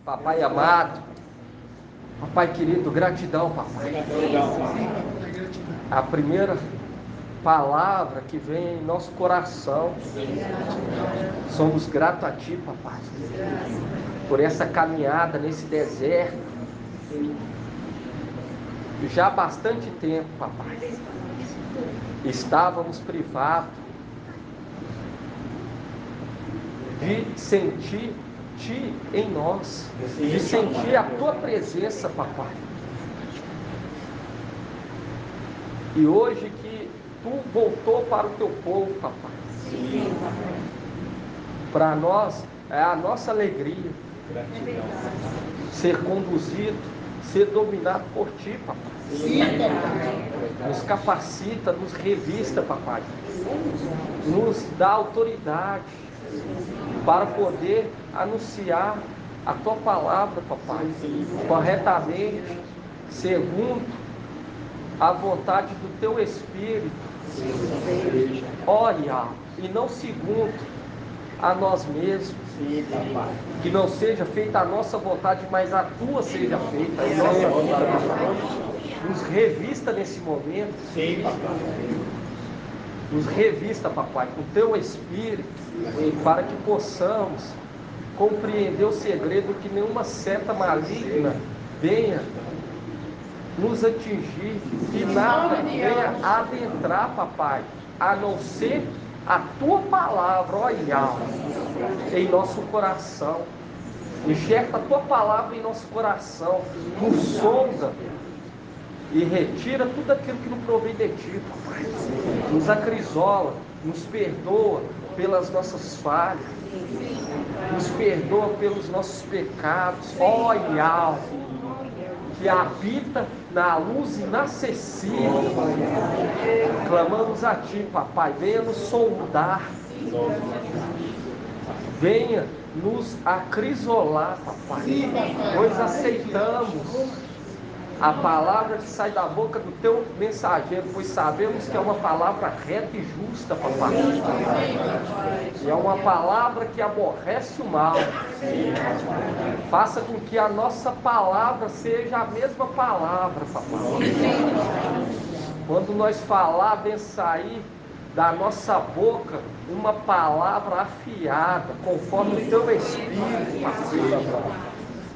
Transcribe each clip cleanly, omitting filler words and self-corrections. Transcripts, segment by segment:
Papai amado, papai querido, gratidão, papai. A primeira palavra que vem em nosso coração, somos gratos a ti, papai, por essa caminhada nesse deserto. Já há bastante tempo, papai, estávamos privados de sentir Ti em nós, de sentir a Tua presença, papai. E hoje que Tu voltou para o Teu povo, papai, para nós é a nossa alegria ser conduzido, ser dominado por Ti, papai. Nos capacita, nos revista, papai, nos dá autoridade para poder anunciar a Tua palavra, papai, corretamente, segundo a vontade do Teu Espírito, olha, e não segundo a nós mesmos, que não seja feita a nossa vontade, mas a Tua seja feita em nossa vida. Nos revista nesse momento, nos revista, papai, com o Teu Espírito, para que possamos compreender o segredo, que nenhuma seta maligna venha nos atingir, que nada venha adentrar, papai, a não ser a Tua palavra, olha, em nosso coração. Enxerga a Tua palavra em nosso coração, nos sonda e retira tudo aquilo que não provém de Ti, papai. Nos acrisola, nos perdoa pelas nossas falhas, nos perdoa pelos nossos pecados, olha, que habita na luz inacessível. Clamamos a Ti, papai, venha nos sondar, venha nos acrisolar, papai, pois aceitamos a palavra que sai da boca do Teu mensageiro, pois sabemos que é uma palavra reta e justa, papai. E é uma palavra que aborrece o mal. Faça com que a nossa palavra seja a mesma palavra, papai. Quando nós falar, venha sair da nossa boca uma palavra afiada, conforme o Teu Espírito, papai.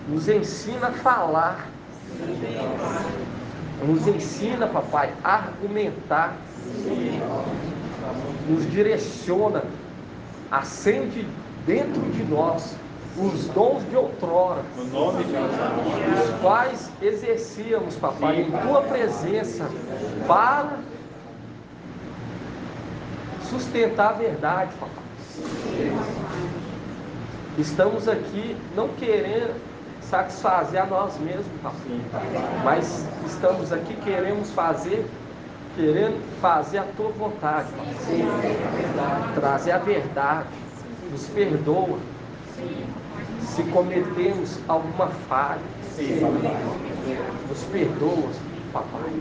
Nos ensina a falar. Nos ensina, papai, a argumentar, nos direciona, acende dentro de nós os dons de outrora, os quais exercíamos, papai, em Tua presença, para sustentar a verdade, papai. Estamos aqui não querendo satisfazer a nós mesmos, papai, mas estamos aqui querendo fazer a Tua vontade, papai. Trazer a verdade, nos perdoa se cometemos alguma falha, nos perdoa, papai.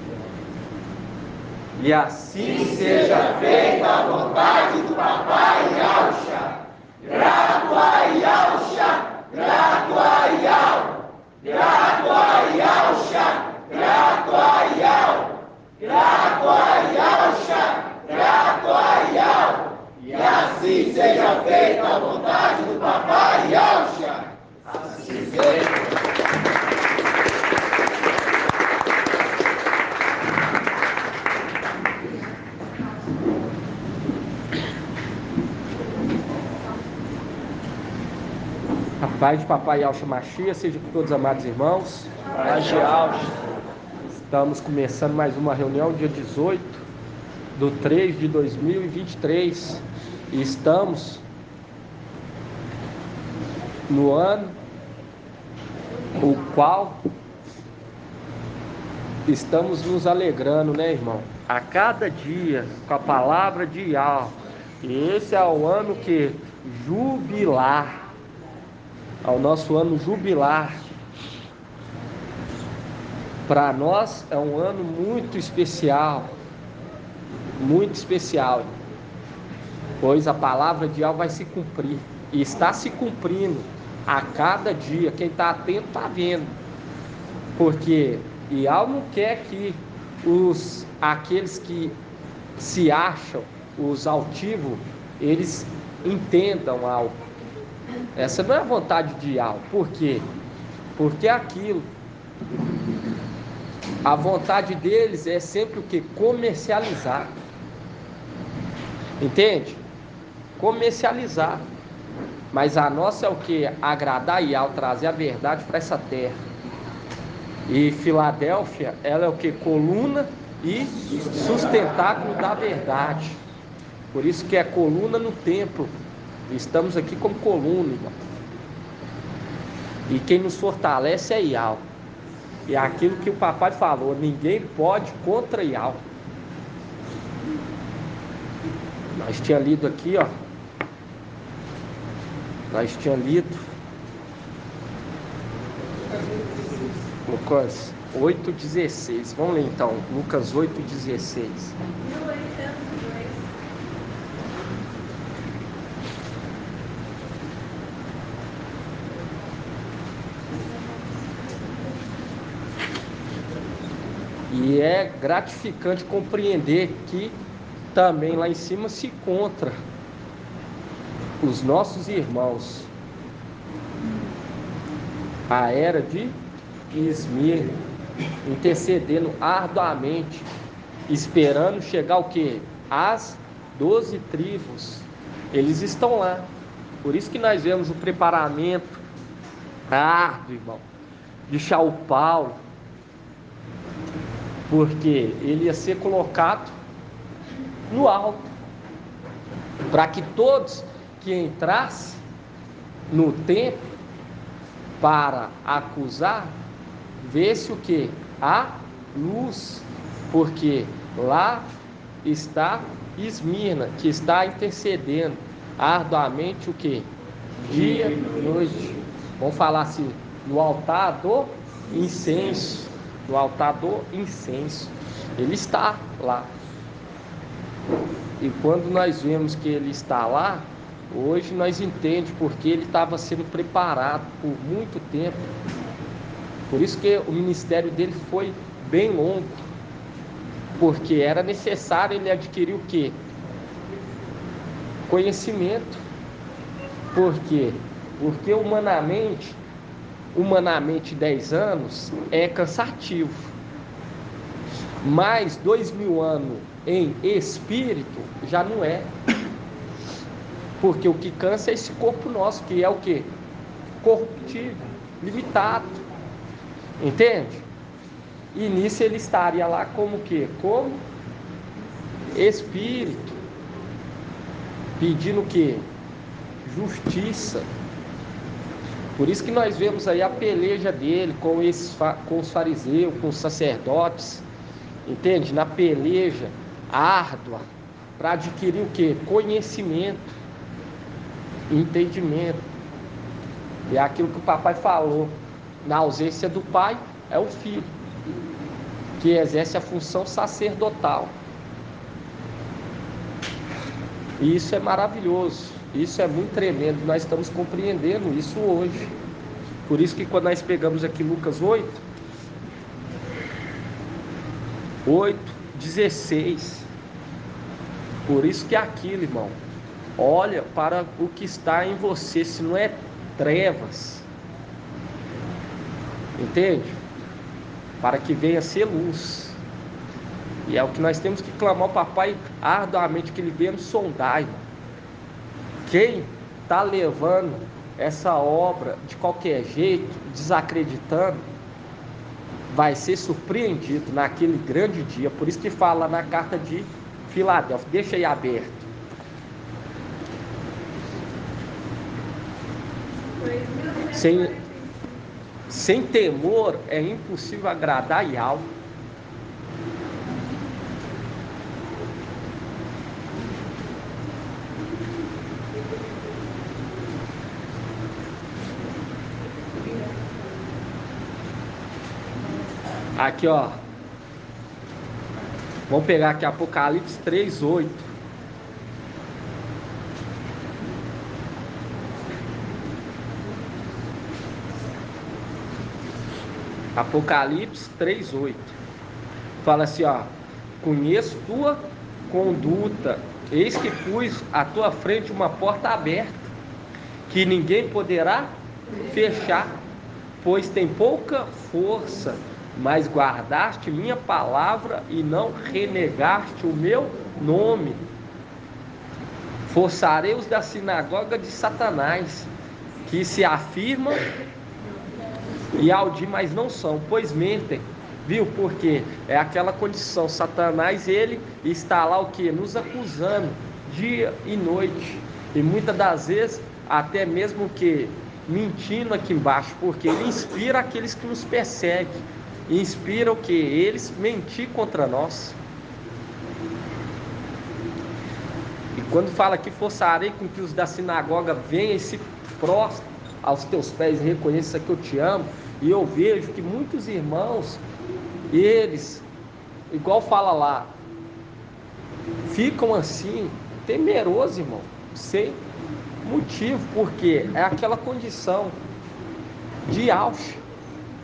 E assim seja feita a vontade do papai Yahusha. Grato a Yahusha, grato a Yahusha, grato a Yahusha, grato a Yahusha, grato a Yahusha, grato a Yahusha. E assim seja feita a vontade do papai Yahusha. Assim seja. A paz de papai Yahusha Mashiach seja com todos os amados irmãos. Paz de Yahusha. Estamos começando mais uma reunião, dia 18 de 3 de 2023. E estamos no ano o qual estamos nos alegrando, né, irmão? A cada dia, com a palavra de Yahweh. E esse é o ano que jubilar. Ao nosso ano jubilar. Para nós é um ano muito especial. Muito especial. Pois a palavra de Yahweh vai se cumprir. E está se cumprindo a cada dia. Quem está atento está vendo. Porque Yahweh não quer que aqueles que se acham, os altivos, eles entendam algo. Essa não é a vontade de Yahweh. Por quê? Porque aquilo, a vontade deles é sempre o que? Comercializar. Entende? Comercializar. Mas a nossa é o que? Agradar Yahweh, trazer a verdade para essa terra. E Filadélfia, ela é o que? Coluna e sustentáculo da verdade. Por isso que é coluna no templo. Estamos aqui como coluna, irmão. E quem nos fortalece é Yahweh. E é aquilo que o papai falou, ninguém pode contra Yahweh. Nós tínhamos lido aqui, ó. Nós tínhamos lido Lucas 8,16. Vamos ler então, Lucas 8,16. E é gratificante compreender que também lá em cima se encontra os nossos irmãos. A era de Esmirna, intercedendo arduamente, esperando chegar o quê? As 12 tribos. Eles estão lá. Por isso que nós vemos o preparamento árduo, irmão, de Shaul Paulo. Porque ele ia ser colocado no alto, para que todos que entrassem no templo para acusar, vesse o que? A luz, porque lá está Esmirna, que está intercedendo arduamente o que? Dia e noite. Vamos falar assim, no altar do incenso. No altar do incenso. Ele está lá. E quando nós vemos que ele está lá, hoje nós entendemos porque ele estava sendo preparado por muito tempo. Por isso que o ministério dele foi bem longo. Porque era necessário ele adquirir o quê? Conhecimento. Por quê? Porque humanamente 10 anos é cansativo. Mas 2000 anos em espírito já não é. Porque o que cansa é esse corpo nosso, que é o quê? Corruptível, limitado. Entende? E nisso ele estaria lá como o quê? Como espírito. Pedindo o quê? Justiça. Por isso que nós vemos aí a peleja dele com os fariseus, com os sacerdotes, entende? Na peleja árdua, para adquirir o quê? Conhecimento, entendimento. E é aquilo que o papai falou, na ausência do pai, é o filho, que exerce a função sacerdotal. E isso é maravilhoso. Isso é muito tremendo, nós estamos compreendendo isso hoje. Por isso que quando nós pegamos aqui Lucas 8:16, por isso que é aquilo, irmão, olha para o que está em você, se não é trevas, entende? Para que venha ser luz. E é o que nós temos que clamar ao papai arduamente, que ele venha nos sondar, irmão. Quem está levando essa obra de qualquer jeito, desacreditando, vai ser surpreendido naquele grande dia. Por isso que fala na carta de Filadélfia, deixa aí aberto. Sem temor é impossível agradar Yahweh. Aqui, ó. Vamos pegar aqui Apocalipse 3:8. Apocalipse 3:8. Fala assim, ó: conheço tua conduta, eis que pus à tua frente uma porta aberta, que ninguém poderá fechar, pois tem pouca força, mas guardaste minha palavra e não renegaste o meu nome. Forçarei os da sinagoga de Satanás, que se afirmam e audi, mas não são, pois mentem. Viu? Porque é aquela condição. Satanás, ele está lá o que? Nos acusando dia e noite. E muitas das vezes até mesmo que mentindo aqui embaixo, porque ele inspira aqueles que nos perseguem. Inspira o que? Eles mentir contra nós. E quando fala que forçarei com que os da sinagoga venham e se prostrem aos teus pés e reconheça que eu te amo, e eu vejo que muitos irmãos, eles, igual fala lá, ficam assim, temerosos, irmão, sem motivo, porque é aquela condição de auge,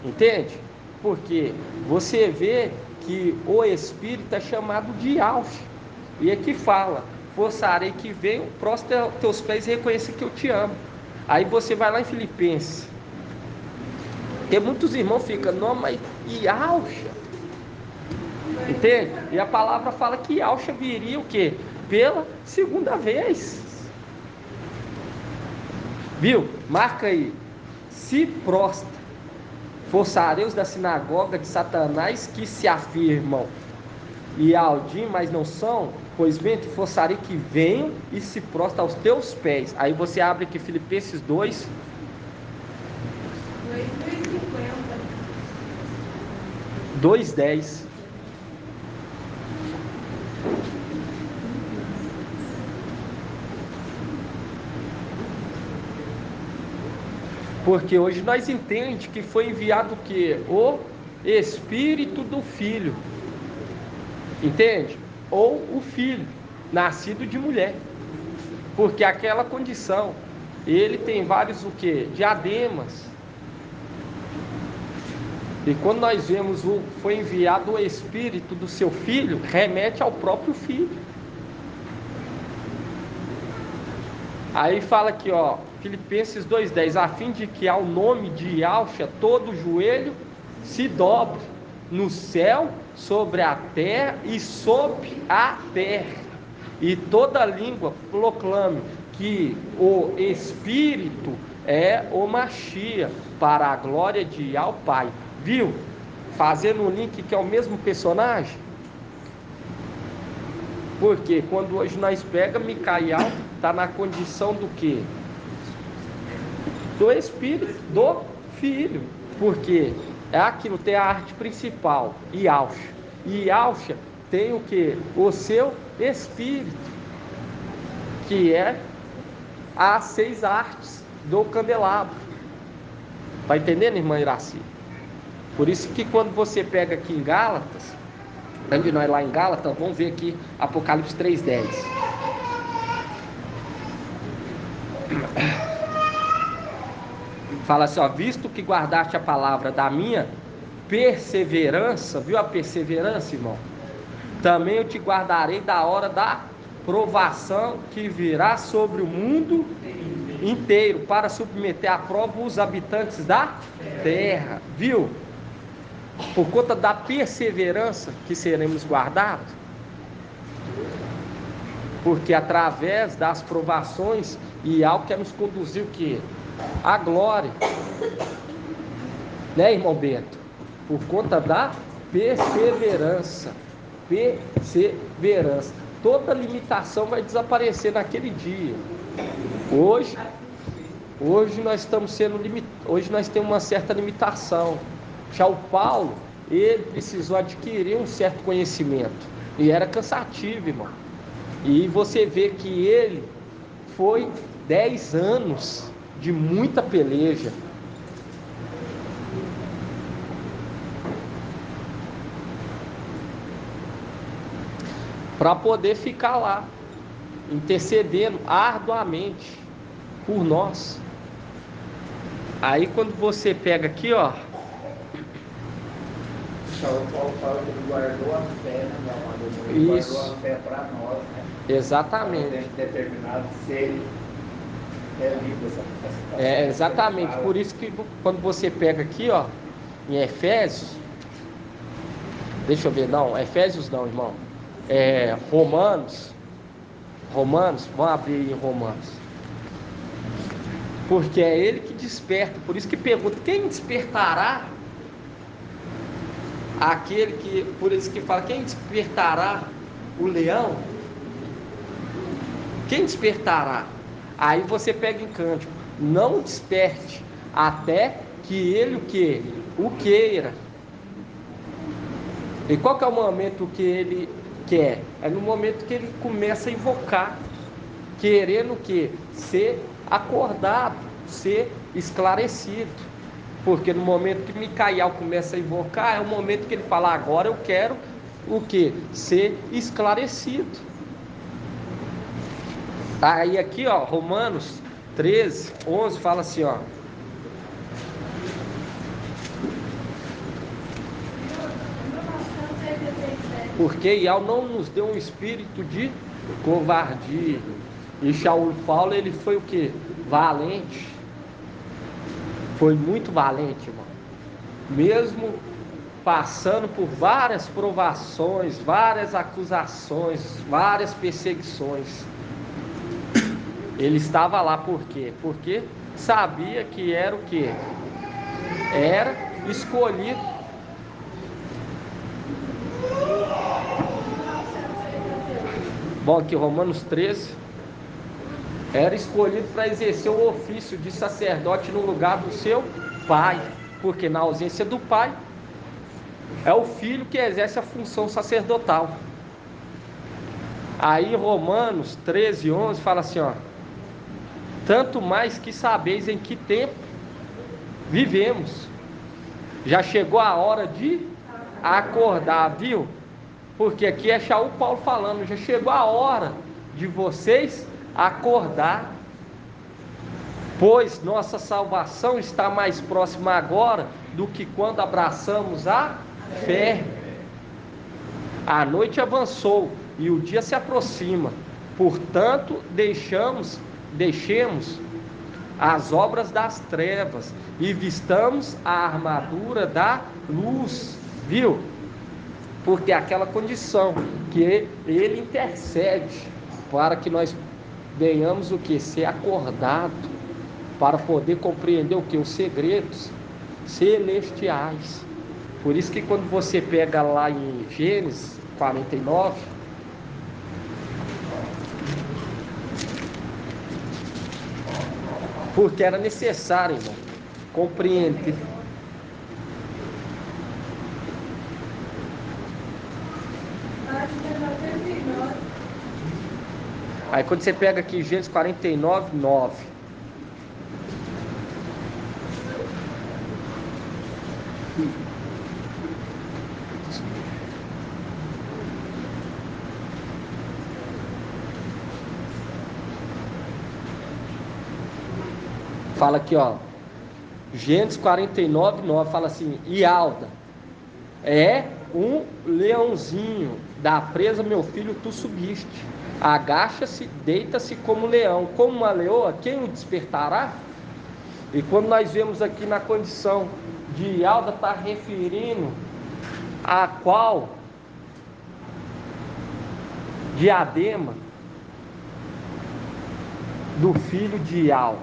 entende? Porque você vê que o Espírito é chamado de auge, e aqui fala, forçarei que venham, prostre aos teus pés e reconheça que eu te amo. Aí você vai lá em Filipenses, porque muitos irmãos ficam, não, mas e Alxa? Entende? E a palavra fala que Alxa viria o quê? Pela segunda vez. Viu? Marca aí. Se prostra. Forçarei os da sinagoga de Satanás que se afirmam e audim, mas não são, pois bem, te forçarei que venham e se prostra aos teus pés. Aí você abre aqui Filipenses 2. 2:10. Porque hoje nós entendemos que foi enviado o quê? O Espírito do Filho. Entende? Ou o Filho, nascido de mulher. Porque aquela condição, ele tem vários o quê? Diademas. E quando nós vemos foi enviado o Espírito do seu Filho, remete ao próprio Filho. Aí fala aqui, ó, Filipenses 2:10, a fim de que ao nome de Yahshua todo joelho se dobre, no céu, sobre a terra e sob a terra, e toda língua proclame que o Espírito é o Machia, para a glória de Yahweh Pai. Viu? Fazendo um link que é o mesmo personagem. Porque quando hoje nós pega Micael, está na condição do quê? Do Espírito, do Filho. Porque é aquilo, tem a arte principal, Yahshua. E Yahshua tem o quê? O seu Espírito, que é as 6 artes do candelabro. Tá entendendo, irmã Iraci? Por isso que quando você pega aqui em Gálatas, onde nós lá em Gálatas, vamos ver aqui Apocalipse 3:10. Fala assim, ó, visto que guardaste a palavra da minha perseverança, viu a perseverança, irmão? Também eu te guardarei da hora da provação que virá sobre o mundo inteiro, para submeter à prova os habitantes da terra, viu? Por conta da perseverança que seremos guardados, porque através das provações e algo que nos conduziu o quê? A glória, né, irmão Bento? Por conta da perseverança, toda limitação vai desaparecer naquele dia. Hoje nós estamos sendo hoje nós temos uma certa limitação. Já o Paulo, ele precisou adquirir um certo conhecimento e era cansativo, irmão. E você vê que ele foi 10 anos de muita peleja. para poder ficar lá, intercedendo arduamente por nós. Aí quando você pega aqui, ó. O Paulo fala que ele guardou a fé, né, meu amado? Ele Isso. guardou a fé para nós, né? Exatamente. Para determinado ser livre essa Exatamente. Por isso que quando você pega aqui, ó, em Efésios, deixa eu ver, não, Efésios não, irmão. Romanos, vamos abrir aí em Romanos. Porque é ele que desperta, por isso que pergunta, quem despertará aquele que, por isso que fala, quem despertará o leão? Quem despertará? Aí você pega em Cântico, não desperte até que ele o queira. E qual que é o momento que ele quer? É no momento que ele começa a invocar, querendo o quê? Ser acordado, ser esclarecido. Porque no momento que Micael começa a invocar, é o momento que ele fala, agora eu quero o quê? Ser esclarecido. Aí aqui, ó, Romanos 13, 11 fala assim, ó. Porque Ial não nos deu um espírito de covardia. E Shaul Paulo, ele foi o quê? Valente. Foi muito valente, irmão. Mesmo passando por várias provações, várias acusações, várias perseguições, ele estava lá por quê? Porque sabia que era o quê? Era escolhido. Bom, aqui Romanos 13. Era escolhido para exercer o ofício de sacerdote no lugar do seu pai. Porque na ausência do pai, é o filho que exerce a função sacerdotal. Aí Romanos 13, 11 fala assim, ó. Tanto mais que sabeis em que tempo vivemos. Já chegou a hora de acordar, viu? Porque aqui é Shaul Paulo falando, já chegou a hora de vocês acordar. Pois nossa salvação está mais próxima agora do que quando abraçamos a fé. A noite avançou e o dia se aproxima. Portanto, deixemos as obras das trevas e vistamos a armadura da luz, viu? Porque é aquela condição que ele intercede para que nós venhamos o que? Ser acordado, para poder compreender o que? Os segredos celestiais. Por isso que quando você pega lá em Gênesis 49, porque era necessário, irmão, compreender. Aí quando você pega aqui Gênesis 49, 9. Fala aqui, ó. Gênesis 49, 9. Fala assim: Ialda, é um leãozinho, da presa, meu filho, tu subiste. Agacha-se, deita-se como leão, como uma leoa, quem o despertará? E quando nós vemos aqui na condição de Ialda, está referindo a qual diadema do filho de Ial.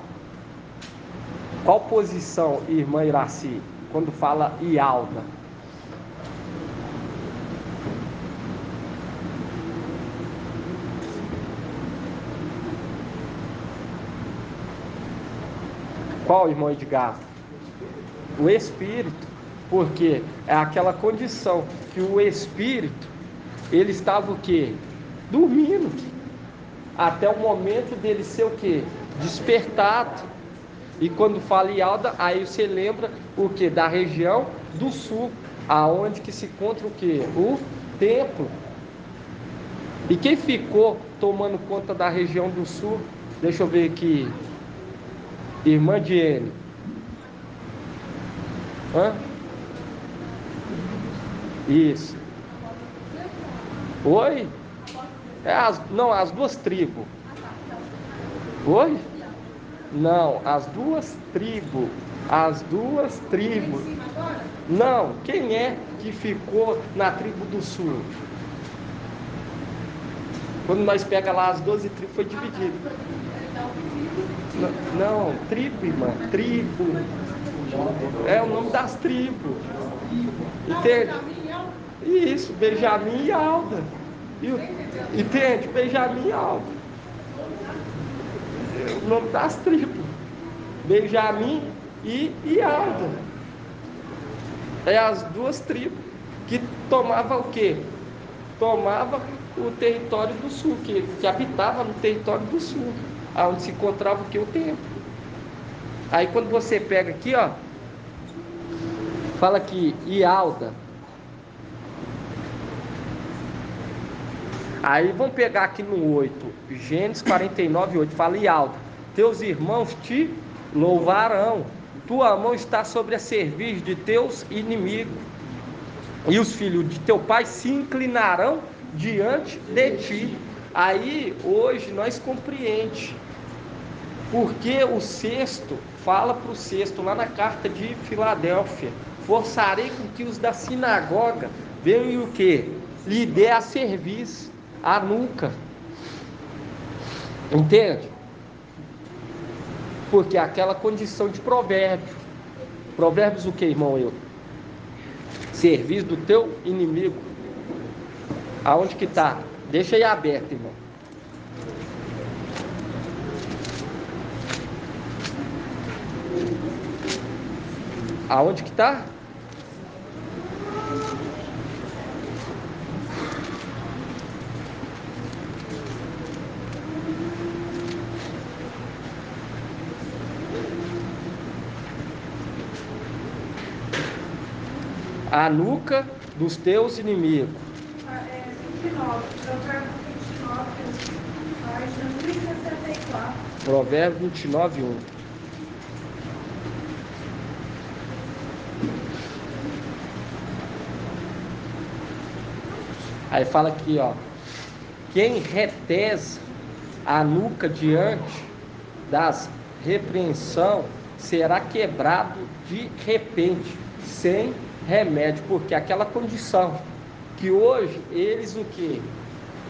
Qual posição, irmã Iraci, quando fala Ialda? Qual, irmão Edgar? O Espírito, porque é aquela condição que o Espírito, ele estava o quê? Dormindo, até o momento dele ser o quê? Despertado. E quando fala Ialda, aí você lembra o quê? Da região do sul, aonde que se encontra o quê? O templo. E quem ficou tomando conta da região do sul? Deixa eu ver aqui. Irmã Diene. Hã? Isso. Oi? Não, as duas tribos. Oi? Não, as duas tribos. As duas tribos. Não, quem é que ficou na tribo do sul? Quando nós pega lá as 12 tribos, foi dividido. Não, tribo, irmã, tribo. É o nome das tribos. Entende? Isso, Benjamim e Alda. Entende? Benjamim e Alda. É o nome das tribos. Benjamim e Alda. É as duas tribos que tomava o quê? Tomava o território do sul, que habitava no território do sul, onde se encontrava o que? O templo. Aí quando você pega aqui, ó, fala que Ialda. Aí vamos pegar aqui no 8, Gênesis 49, 8, fala Ialda, teus irmãos te louvarão, tua mão está sobre a cerviz de teus inimigos, e os filhos de teu pai se inclinarão diante de ti. Aí hoje nós compreendemos porque o sexto fala para o sexto lá na carta de Filadélfia: forçarei com que os da sinagoga venham e o que? Lhe dê a serviço, a nuca. Entende? Porque aquela condição de provérbio. Provérbios o que, irmão? Serviço do teu inimigo. Aonde que está? Deixa aí aberto, irmão. Aonde que está? A nuca dos teus inimigos. 29, Provérbio 29, página 1064. Provérbio 29, 1. Aí fala aqui, ó: quem retesa a nuca diante das repreensão será quebrado de repente, sem remédio, porque aquela condição que hoje eles o que?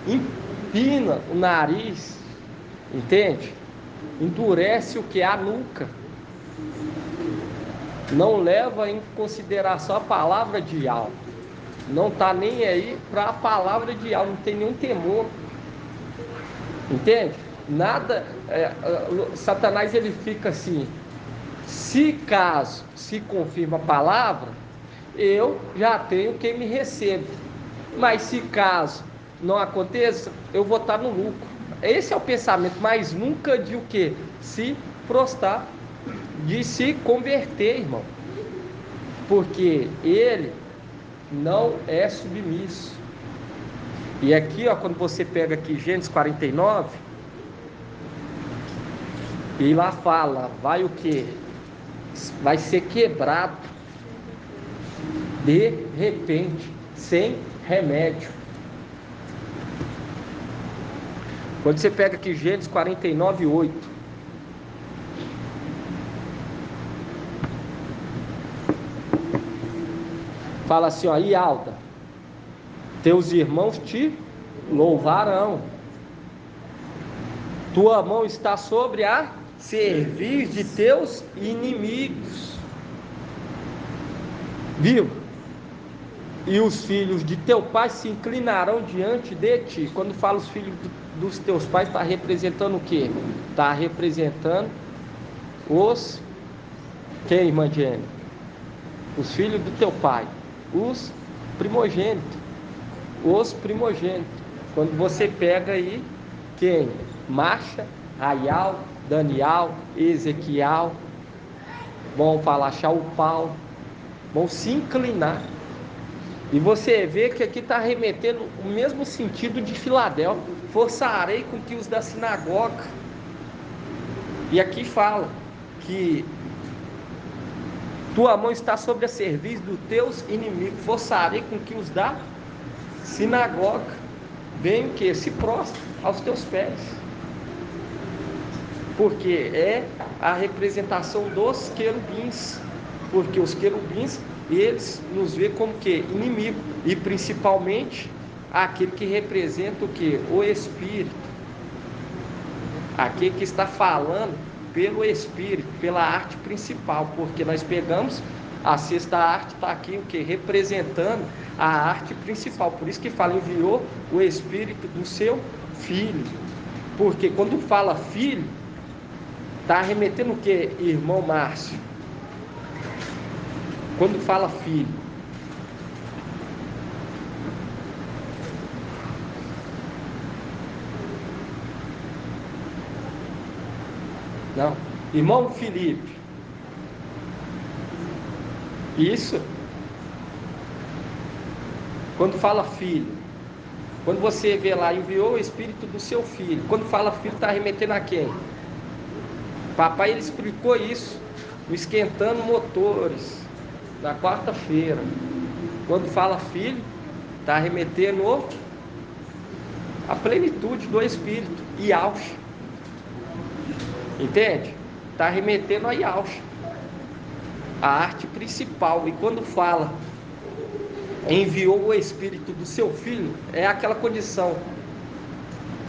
Empina o nariz, entende? Endurece o que? A nuca. Não leva em consideração a palavra de algo. Não está nem aí para a palavra de algo, não tem nenhum temor. Entende? Nada, Satanás ele fica assim: se caso se confirma a palavra, eu já tenho quem me receba. Mas se caso não aconteça, eu vou estar no lucro. Esse é o pensamento, mas nunca de o que? Se prostrar, de se converter, irmão. Porque ele não é submisso. E aqui, ó, quando você pega aqui Gênesis 49, e lá fala, vai o que? Vai ser quebrado de repente, sem remédio. Quando você pega aqui Gênesis 49, 8, fala assim, ó: Ialda, teus irmãos te louvarão, tua mão está sobre a cerviz de teus inimigos. Viu? E os filhos de teu pai se inclinarão diante de ti. Quando fala os filhos dos teus pais, está representando o quê? Está representando os... Quem, irmã Jenny? Os filhos do teu pai. Os primogênitos. Os primogênitos. Quando você pega aí, quem? Marcha, Raial, Daniel, Ezequiel, vão falar Shaul Paulo, vão se inclinar E você vê que aqui está remetendo o mesmo sentido de Filadélfia. Forçarei com que os da sinagoga. E aqui fala que tua mão está sobre a cerviz dos teus inimigos. Forçarei com que os da sinagoga venham o quê? Se prostre aos teus pés. Porque é a representação dos querubins. Porque os querubins, eles nos vê como que? Inimigo. E principalmente aquele que representa o que? O Espírito. Aquele que está falando pelo Espírito, pela arte principal. Porque nós pegamos a sexta arte, está aqui o que? Representando a arte principal. Por isso que fala, enviou o Espírito do seu Filho. Porque quando fala filho, está remetendo o que, irmão Márcio? Quando fala filho, não, irmão Felipe, isso, quando fala filho, quando você vê lá, enviou o Espírito do seu Filho, quando fala filho, está remetendo a quem? Papai, ele explicou isso no Esquentando Motores, na quarta-feira. Quando fala filho, está remetendo a plenitude do Espírito, Yahshua. Entende? Está remetendo a Yahshua, a arte principal. E quando fala enviou o Espírito do seu Filho, é aquela condição.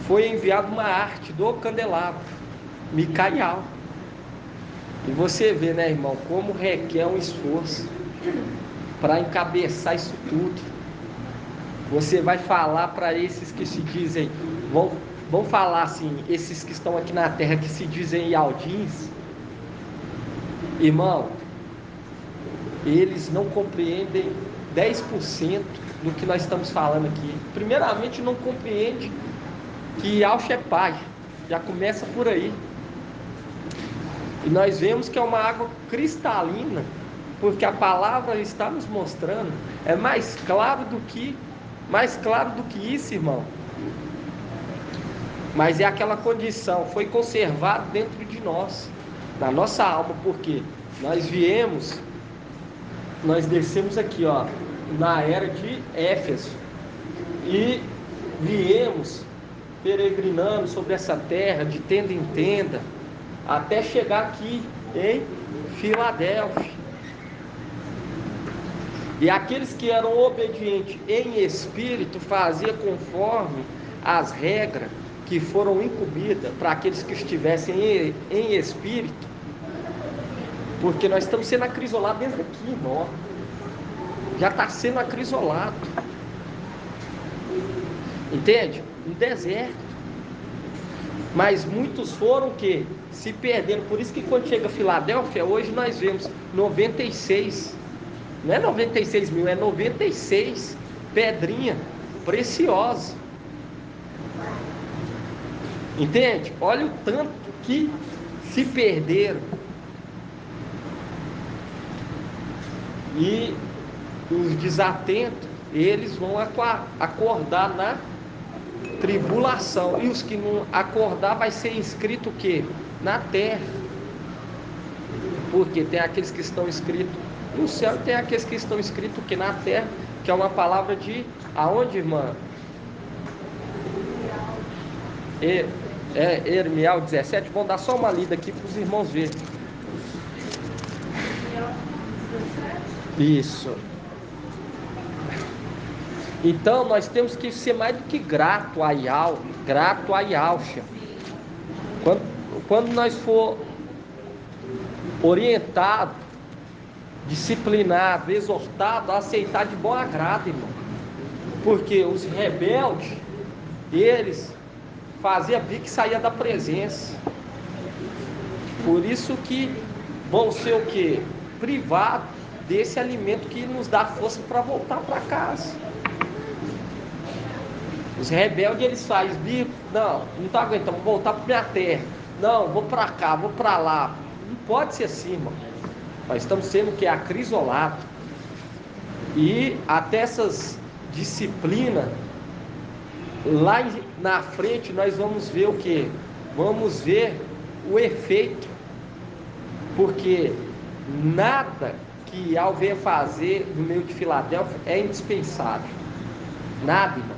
Foi enviada uma arte do candelabro, Micaial. E você vê, né, irmão, como requer um esforço para encabeçar isso tudo. Você vai falar para esses que se dizem, vão falar assim, esses que estão aqui na terra que se dizem Ialdins, irmão, eles não compreendem 10% do que nós estamos falando aqui. Primeiramente, não compreende que Yahshua é Pai, já começa por aí. E nós vemos que é uma água cristalina, porque a palavra está nos mostrando, é mais claro do que isso, irmão. Mas é aquela condição, foi conservado dentro de nós, na nossa alma, porque nós descemos aqui, ó, na era de Éfeso, e viemos peregrinando sobre essa terra, de tenda em tenda, até chegar aqui em Filadélfia. E aqueles que eram obedientes em espírito faziam conforme as regras que foram incumbidas para aqueles que estivessem em espírito. Porque nós estamos sendo acrisolados desde aqui, irmão. Já está sendo acrisolado. Entende? No deserto. Mas muitos foram que se perderam. Por isso que quando chega a Filadélfia, hoje nós vemos 96. Não é 96 mil, é 96 pedrinha preciosa. Entende? Olha o tanto que se perderam. E os desatentos, eles vão acordar na tribulação. E os que não acordar vai ser inscrito o quê? Na terra. Porque tem aqueles que estão escritos no céu e tem aqueles que estão escritos que na terra, que é uma palavra de aonde, irmã? Ermial 17. Vamos dar só uma lida aqui para os irmãos verem. Isso. Então nós temos que ser mais do que grato a Yahshua. Quando nós for orientado, disciplinado, exortado a aceitar de bom agrado, irmão. Porque os rebeldes, eles faziam bico e saíam da presença. Por isso que vão ser o quê? Privados desse alimento que nos dá força para voltar para casa. Os rebeldes, eles fazem bico, não estou aguentando, vou voltar para minha terra. Não, vou para cá, vou para lá. Não pode ser assim, irmão. Nós estamos sendo o que? Acrisolados. E até essas disciplinas, lá na frente nós vamos ver o que? Vamos ver o efeito, porque nada que Al venha fazer no meio de Filadélfia é indispensável. Nada, irmão.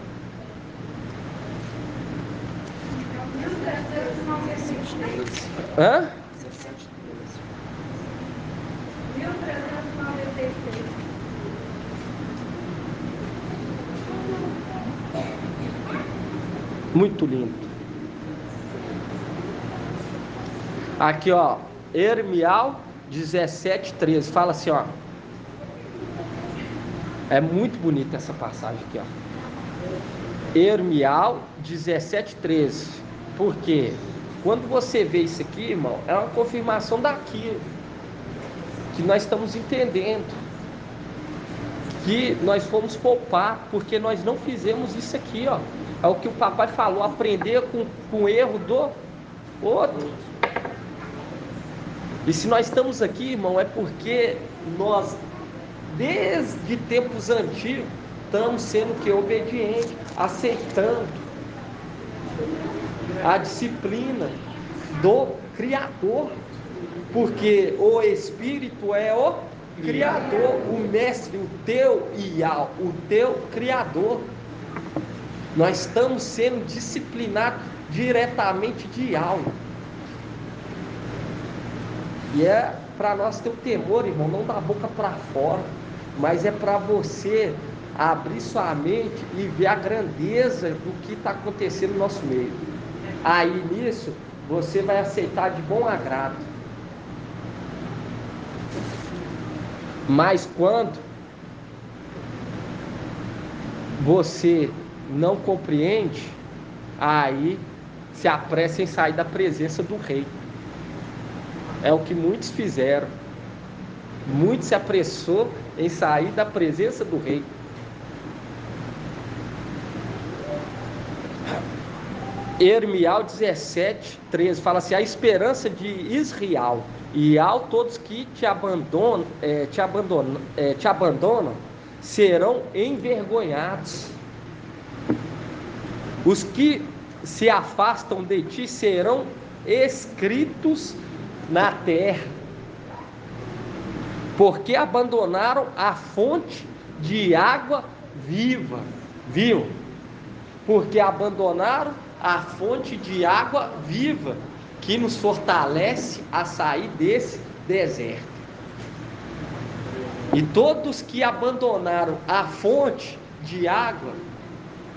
Hã? 1396. Muito lindo. Aqui, ó, Ermial 17:13. Fala assim, ó. É muito bonita essa passagem aqui, ó. Ermial 17:13. Por quê? Quando você vê isso aqui, irmão, é uma confirmação daquilo que nós estamos entendendo, que nós fomos poupar, porque nós não fizemos isso aqui, ó. É o que o papai falou, aprender com o erro do outro. E se nós estamos aqui, irmão, é porque nós, desde tempos antigos, estamos sendo que obedientes, aceitando a disciplina do Criador, porque o Espírito é o Criador, o Mestre, o teu Ial, o teu Criador. Nós estamos sendo disciplinados diretamente de Ial. E é para nós ter o temor, irmão, não da boca para fora, mas é para você abrir sua mente e ver a grandeza do que está acontecendo no nosso meio. Aí nisso você vai aceitar de bom agrado. Mas quando você não compreende, aí se apressa em sair da presença do rei. É o que muitos fizeram. Muitos se apressou em sair da presença do rei. Ermial 17:13 fala assim: a esperança de Israel e ao todos que te abandonam serão envergonhados. Os que se afastam de ti serão escritos na terra, porque abandonaram a fonte de água viva. Viu? Porque abandonaram a fonte de água viva que nos fortalece a sair desse deserto. E todos que abandonaram a fonte de água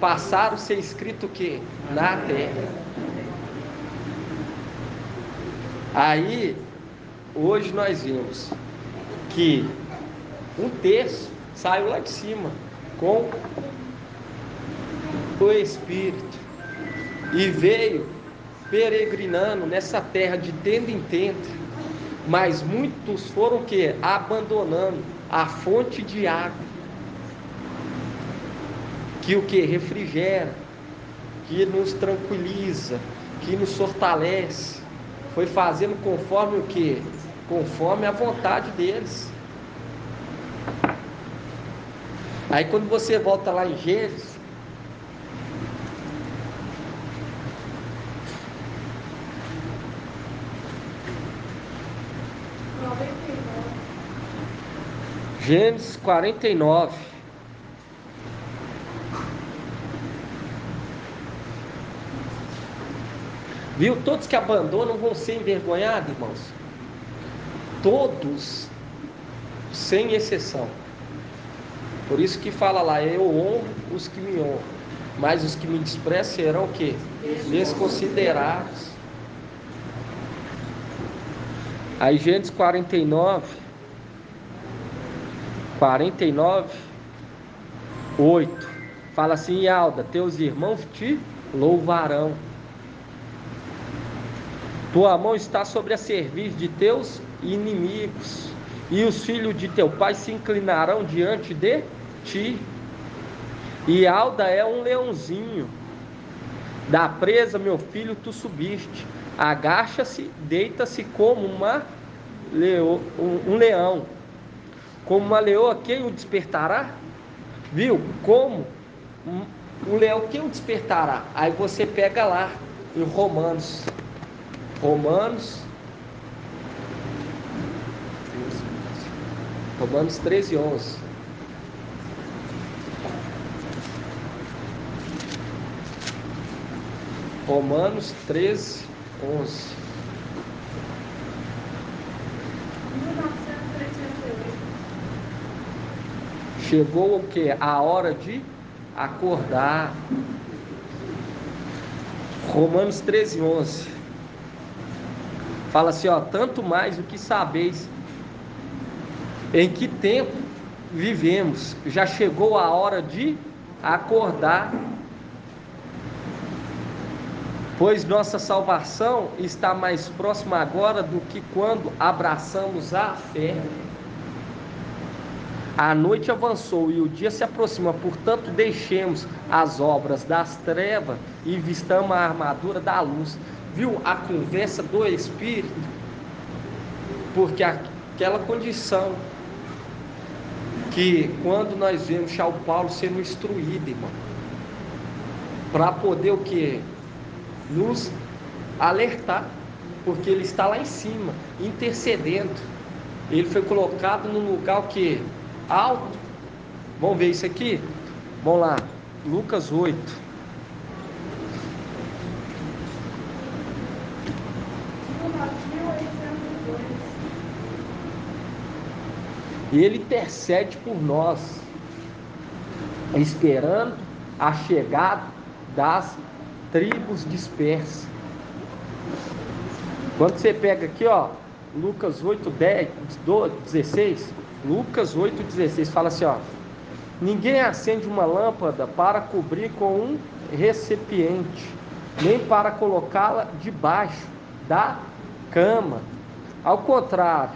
passaram a ser escrito o quê? Na terra. Aí, hoje nós vimos que um terço saiu lá de cima com o Espírito e veio peregrinando nessa terra de tenda em tenda, mas muitos foram o quê? Abandonando a fonte de água, que o que? Refrigera, que nos tranquiliza, que nos fortalece. Foi fazendo conforme o que? Conforme a vontade deles. Aí quando você volta lá em Gênesis, Gênesis 49. Viu? Todos que abandonam vão ser envergonhados, irmãos. Todos, sem exceção. Por isso que fala lá: eu honro os que me honram, mas os que me desprezam serão o quê? Desconsiderados. Aí Gênesis 49, 8 fala assim: Alda, teus irmãos te louvarão, tua mão está sobre a cerviz de teus inimigos, e os filhos de teu pai se inclinarão diante de ti. E Alda é um leãozinho, da presa, meu filho, tu subiste, agacha-se, deita-se como um leão, Como uma leoa, quem o despertará? Viu? Como um leão, quem o despertará? Aí você pega lá em Romanos 13:11. Romanos 13:11. 1938. Chegou o que? A hora de acordar. Romanos 13:11. Fala assim, ó, tanto mais o que sabeis, em que tempo vivemos, já chegou a hora de acordar, pois nossa salvação está mais próxima agora do que quando abraçamos a fé. A noite avançou e o dia se aproxima, portanto deixemos as obras das trevas e vistamos a armadura da luz. Viu a conversa do Espírito? Porque aquela condição que quando nós vemos São Paulo sendo instruído, irmão, para poder o que? Nos alertar, porque ele está lá em cima, intercedendo. Ele foi colocado num lugar o que? Alto. Vamos ver isso aqui? Vamos lá, Lucas 8. E ele intercede por nós, esperando a chegada das tribos dispersas. Quando você pega aqui, ó, Lucas 8:16, Lucas 8:16 fala assim, ó: ninguém acende uma lâmpada para cobrir com um recipiente, nem para colocá-la debaixo da cama. Ao contrário,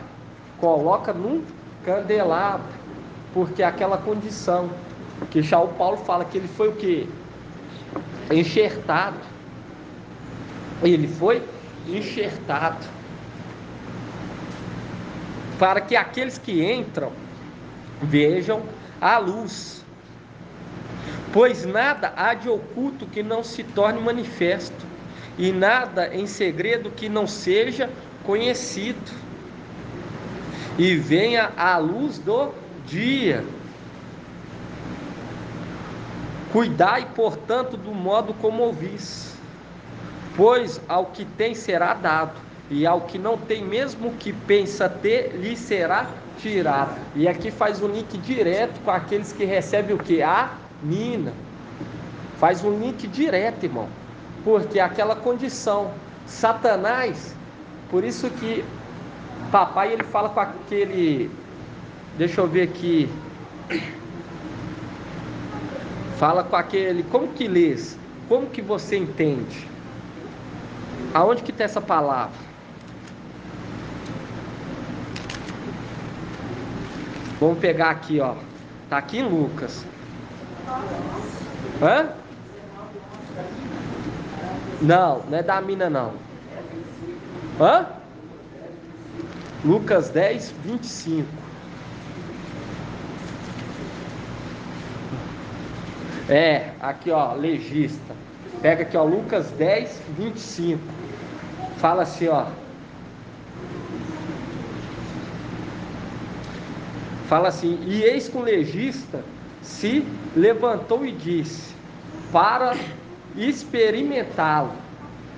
coloca num candelabro, porque é aquela condição que São Paulo fala que ele foi o que? Enxertado. Ele foi enxertado para que aqueles que entram vejam a luz, pois nada há de oculto que não se torne manifesto, e nada em segredo que não seja conhecido. E venha a luz do dia. Cuidai, portanto, do modo como ouvis, pois ao que tem será dado, e ao que não tem, mesmo que pensa ter, lhe será tirado. E aqui faz um link direto com aqueles que recebem o que? A mina. Faz um link direto, irmão, porque aquela condição, Satanás, por isso que papai ele fala com aquele, deixa eu ver aqui, fala com aquele, como que lês? Como que você entende? Aonde que está essa palavra? Vamos pegar aqui, ó. Tá aqui em Lucas. Hã? Não, não é da mina não. Hã? Lucas 10:25. É, aqui ó, legista. Pega aqui ó, Lucas 10:25. Fala assim ó. Fala assim: e eis que o legista se levantou e disse, para experimentá-lo: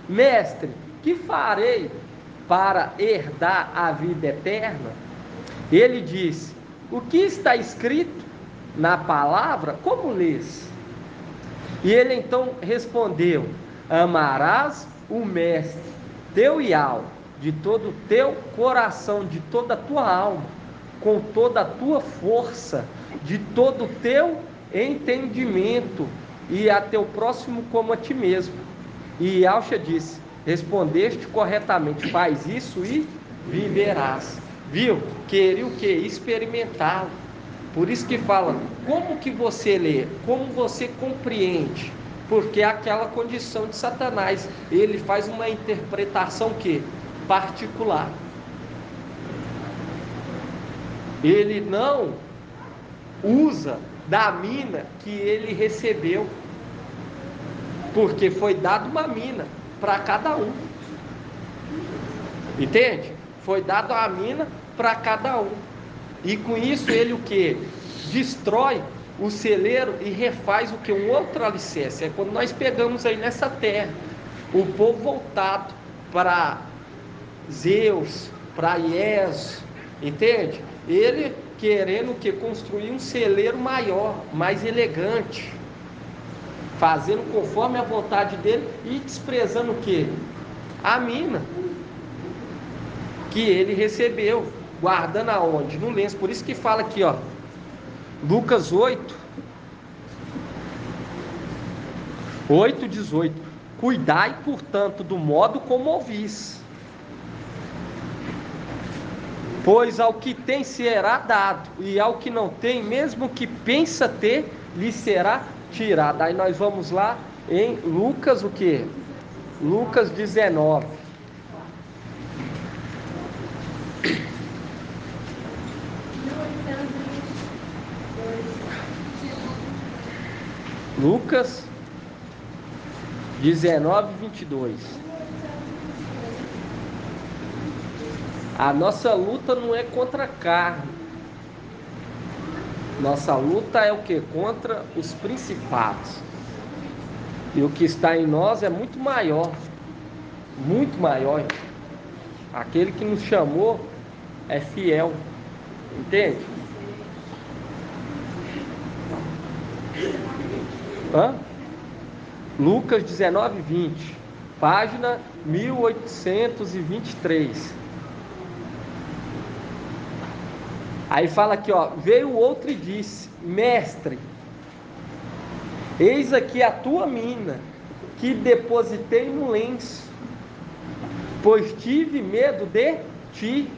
mestre, que farei para herdar a vida eterna? Ele disse: o que está escrito na palavra, como lês? E ele então respondeu: amarás o mestre teu Yahweh de todo o teu coração, de toda a tua alma, com toda a tua força, de todo o teu entendimento, e a teu próximo como a ti mesmo. E Yahshua disse: respondeste corretamente, faz isso e viverás. Viu? Queria o que? Experimentá-lo. Por isso que fala, como que você lê, como você compreende, porque é aquela condição de Satanás, ele faz uma interpretação que? Particular. ele não usa da mina que ele recebeu, porque foi dado uma mina para cada um. Entende? Foi dado a mina para cada um. E com isso ele o que? Destrói o celeiro e refaz o que? Um outro alicerce. É quando nós pegamos aí nessa terra o povo voltado para Zeus, para Ieso, entende? Ele querendo que construir um celeiro maior, mais elegante, fazendo conforme a vontade dele e desprezando o que? A mina que ele recebeu, guardando aonde? No lenço. Por isso que fala aqui, ó, Lucas 8:18. Cuidai, portanto, do modo como ouvis, pois ao que tem será dado, e ao que não tem, mesmo que pensa ter, lhe será tirado. Aí nós vamos lá em Lucas o que? Lucas 19. Lucas 19:22. A nossa luta não é contra a carne. Nossa luta é o que? Contra os principados. E o que está em nós é muito maior. Muito maior. Aquele que nos chamou é fiel. Entende? Lucas 19:20, página 1823. Aí fala aqui, ó, veio outro e disse: Mestre, eis aqui a tua mina, que depositei no lenço, pois tive medo de ti,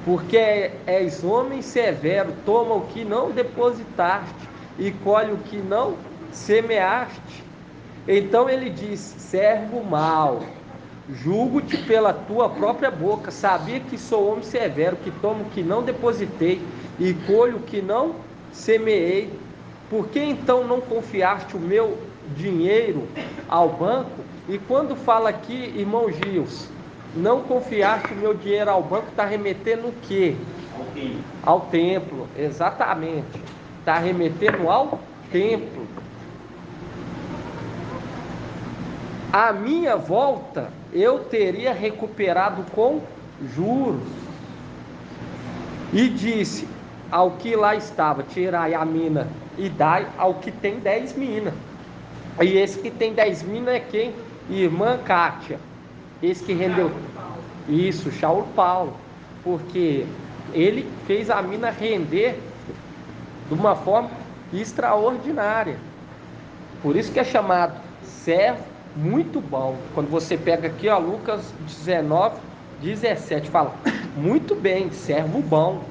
porque és homem severo, toma o que não depositaste e colhe o que não semeaste. Então ele disse: servo mau, julgo-te pela tua própria boca. Sabia que sou homem severo, que tomo o que não depositei e colho o que não semeei. Por que então não confiaste o meu dinheiro ao banco? E quando fala aqui, irmão Gils, não confiaste o meu dinheiro ao banco, está remetendo o quê? Ao templo, exatamente. Está remetendo ao templo. A minha volta eu teria recuperado com juros. E disse ao que lá estava: tirai a mina e dai ao que tem 10 minas. E esse que tem 10 minas é quem? Irmã Kátia. Esse que rendeu. Isso, Shaul Paulo. Porque ele fez a mina render de uma forma extraordinária. Por isso que é chamado servo muito bom. Quando você pega aqui, ó, Lucas 19:17, fala: muito bem, servo bom.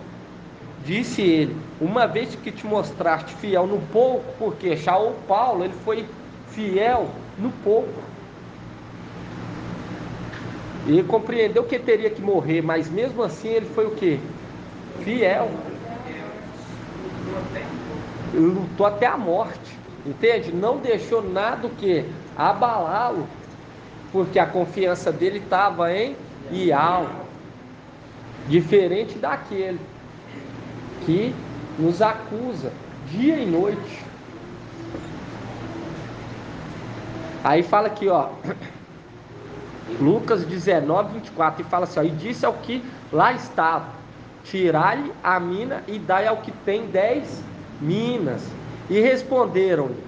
Disse ele: uma vez que te mostraste fiel no pouco, porque Shaul Paulo, ele foi fiel no pouco. Ele compreendeu que teria que morrer, mas mesmo assim ele foi o quê? Fiel. Ele lutou até a morte. Entende? Não deixou nada o que? Abalá-lo, porque a confiança dele estava em Ial, diferente daquele que nos acusa dia e noite. Aí fala aqui, ó, Lucas 19:24, e fala assim, ó, e disse ao que lá estava: tirai-lhe a mina e dai ao que tem 10 minas. E responderam-lhe: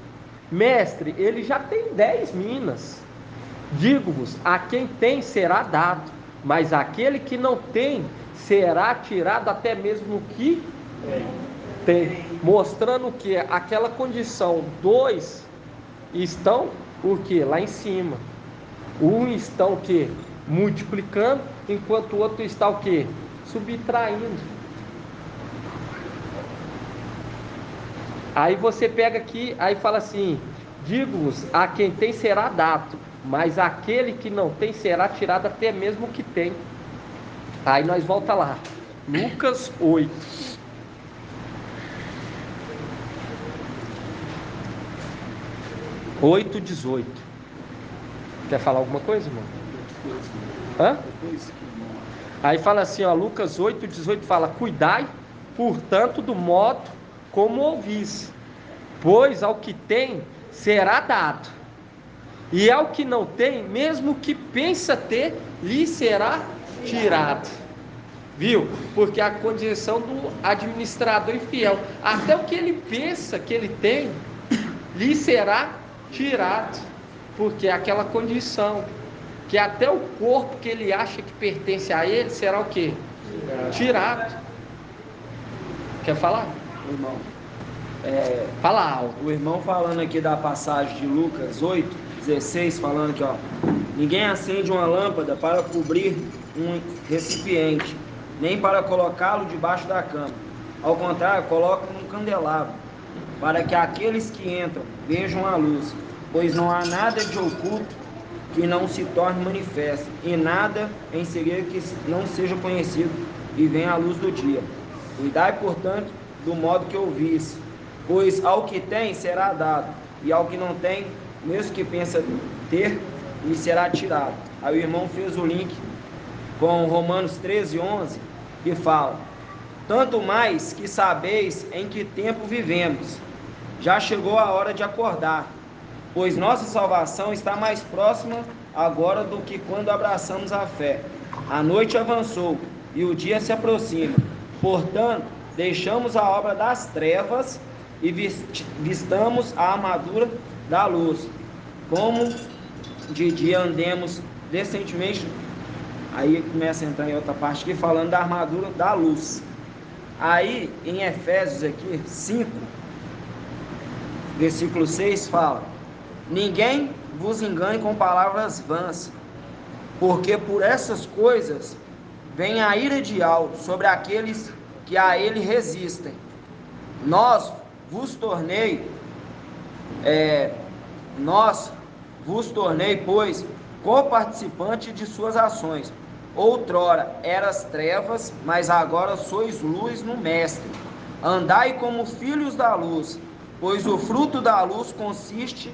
mestre, ele já tem 10 minas. Digo-vos, a quem tem será dado, mas aquele que não tem será tirado até mesmo o que tem. Mostrando que aquela condição, 2 estão o que? Lá em cima. Um está o que? Multiplicando, enquanto o outro está o que? Subtraindo. Aí você pega aqui, aí fala assim: digo-vos, a quem tem será dado, mas aquele que não tem será tirado até mesmo o que tem. Aí nós volta lá, Lucas 8. 8:18. Quer falar alguma coisa, irmão? Hã? Aí fala assim, ó, Lucas 8:18 fala: cuidai, portanto, do modo como ouvis, pois ao que tem será dado, e ao que não tem, mesmo que pensa ter, lhe será tirado. Viu? Porque a condição do administrador infiel, até o que ele pensa que ele tem, lhe será tirado. Porque é aquela condição que até o corpo que ele acha que pertence a ele será o quê? Tirado. Quer falar? Irmão, Fala alto. o irmão falando aqui da passagem de Lucas 8:16, falando que, ó, ninguém acende uma lâmpada para cobrir um recipiente, nem para colocá-lo debaixo da cama. Ao contrário, coloca num candelabro, para que aqueles que entram vejam a luz, pois não há nada de oculto que não se torne manifesto, e nada em segredo que não seja conhecido e venha à luz do dia. Cuidai, portanto, do modo que ouvis, pois ao que tem será dado, e ao que não tem, mesmo que pensa ter, lhe será tirado. Aí o irmão fez o link com Romanos 13:11, que fala: tanto mais que sabeis em que tempo vivemos, já chegou a hora de acordar, pois nossa salvação está mais próxima agora do que quando abraçamos a fé. A noite avançou e o dia se aproxima. Portanto, deixamos a obra das trevas e vistamos a armadura da luz. Como de dia andemos decentemente. Aí começa a entrar em outra parte aqui, falando da armadura da luz. Aí, em Efésios aqui, 5, versículo 6, fala: ninguém vos engane com palavras vãs, porque por essas coisas vem a ira de Deus sobre aqueles que a ele resistem. Nós vos tornei, pois, coparticipante de suas ações. Outrora eras trevas, mas agora sois luz no Mestre. Andai como filhos da luz, pois o fruto da luz consiste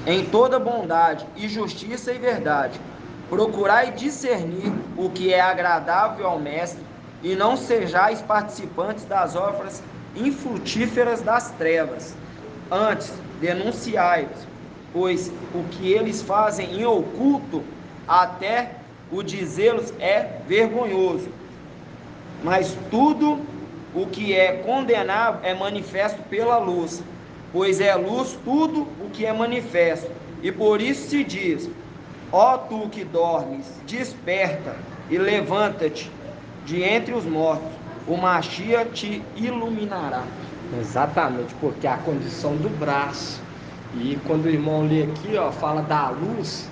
em toda bondade e justiça e verdade. Procurai discernir o que é agradável ao Mestre, e não sejais participantes das obras infrutíferas das trevas. Antes, denunciai-os, pois o que eles fazem em oculto, até o dizê-los é vergonhoso. Mas tudo o que é condenável é manifesto pela luz, pois é luz tudo o que é manifesto. E por isso se diz: ó tu que dormes, desperta e levanta-te de entre os mortos, o Machia te iluminará. Exatamente, porque é a condição do braço. E quando o irmão lê aqui, ó, fala da luz,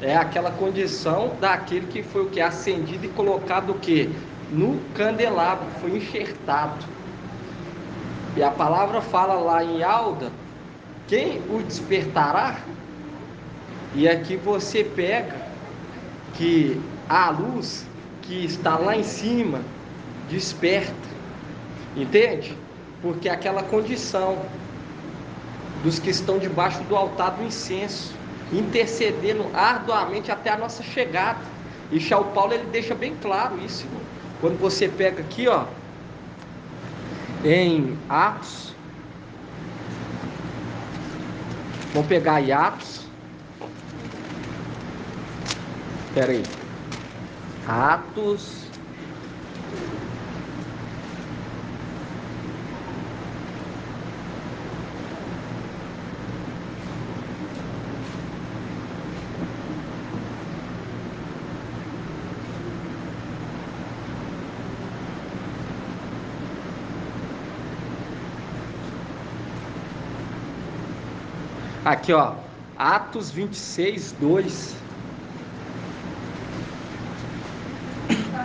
é aquela condição daquele que foi o que? Acendido e colocado o que? No candelabro, foi enxertado. E a palavra fala lá em Alda: quem o despertará? E aqui você pega que a luz que está lá em cima desperta, entende? Porque é aquela condição dos que estão debaixo do altar do incenso, intercedendo arduamente até a nossa chegada. E São Paulo ele deixa bem claro isso, irmão. Quando você pega aqui, ó, em Atos, vamos pegar aí Atos, espera aí, Atos, aqui ó, Atos 26:2.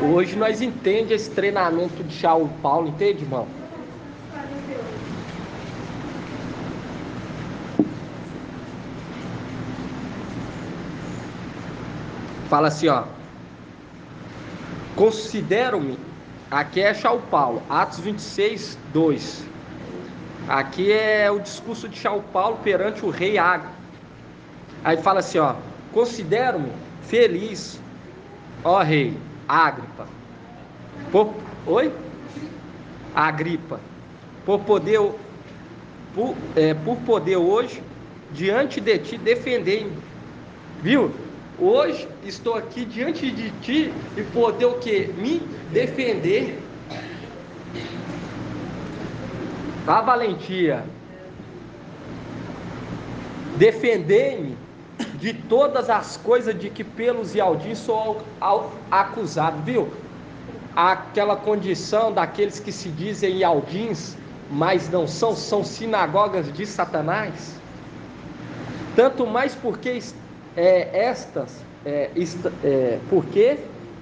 Hoje nós entendemos esse treinamento de São Paulo, entende, irmão? Fala assim, ó: considero-me, aqui é São Paulo, Atos 26:2. Aqui é o discurso de São Paulo perante o rei Aí fala assim, ó, considero-me feliz, ó rei Agripa, oi? Agripa, por poder hoje diante de ti defender-me, viu? Hoje estou aqui diante de ti e poder o quê? Me defender. A valentia. Defender-me de todas as coisas de que pelos Ialdins sou acusado, viu? Aquela condição daqueles que se dizem Ialdins, mas não são sinagogas de Satanás. Tanto mais porque porque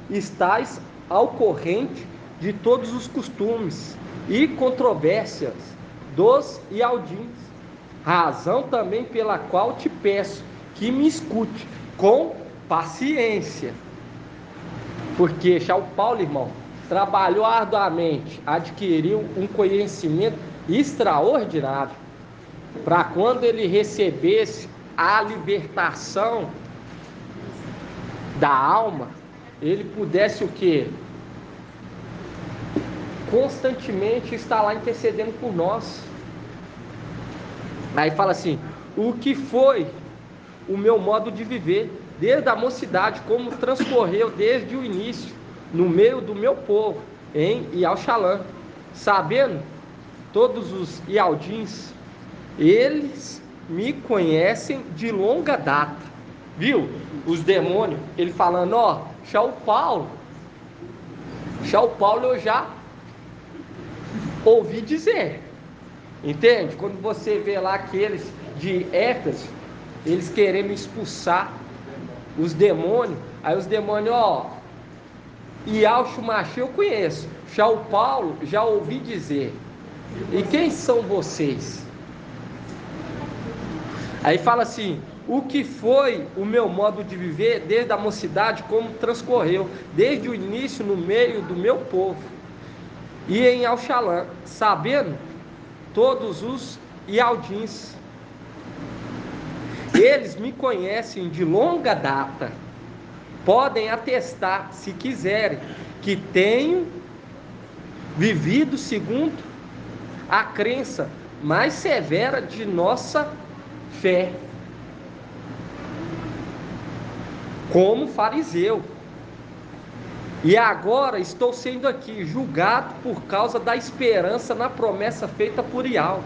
estáis ao corrente de todos os costumes e controvérsias dos Ialdins, razão também pela qual te peço que me escute com paciência. Porque já o Paulo, irmão, trabalhou arduamente, adquiriu um conhecimento extraordinário, para quando ele recebesse a libertação da alma, ele pudesse o quê? Constantemente estar lá intercedendo por nós. Aí fala assim, o que foi o meu modo de viver desde a mocidade, como transcorreu desde o início, no meio do meu povo, em Ialxalã, sabendo todos os Ialdins, eles me conhecem de longa data, viu? Os demônios, ele falando, ó, Shao Paulo eu já ouvi dizer, entende? Quando você vê lá aqueles de Éfeso, eles querendo expulsar os demônios, aí os demônios, ó, Yalxumaxi eu conheço, Shao Paulo já ouvi dizer, e quem são vocês? Aí fala assim, o que foi o meu modo de viver desde a mocidade, como transcorreu, desde o início no meio do meu povo, e em Ialxalã, sabendo todos os Ialdins, eles me conhecem de longa data, podem atestar, se quiserem, que tenho vivido segundo a crença mais severa de nossa fé, como fariseu, e agora estou sendo aqui julgado por causa da esperança na promessa feita por Ial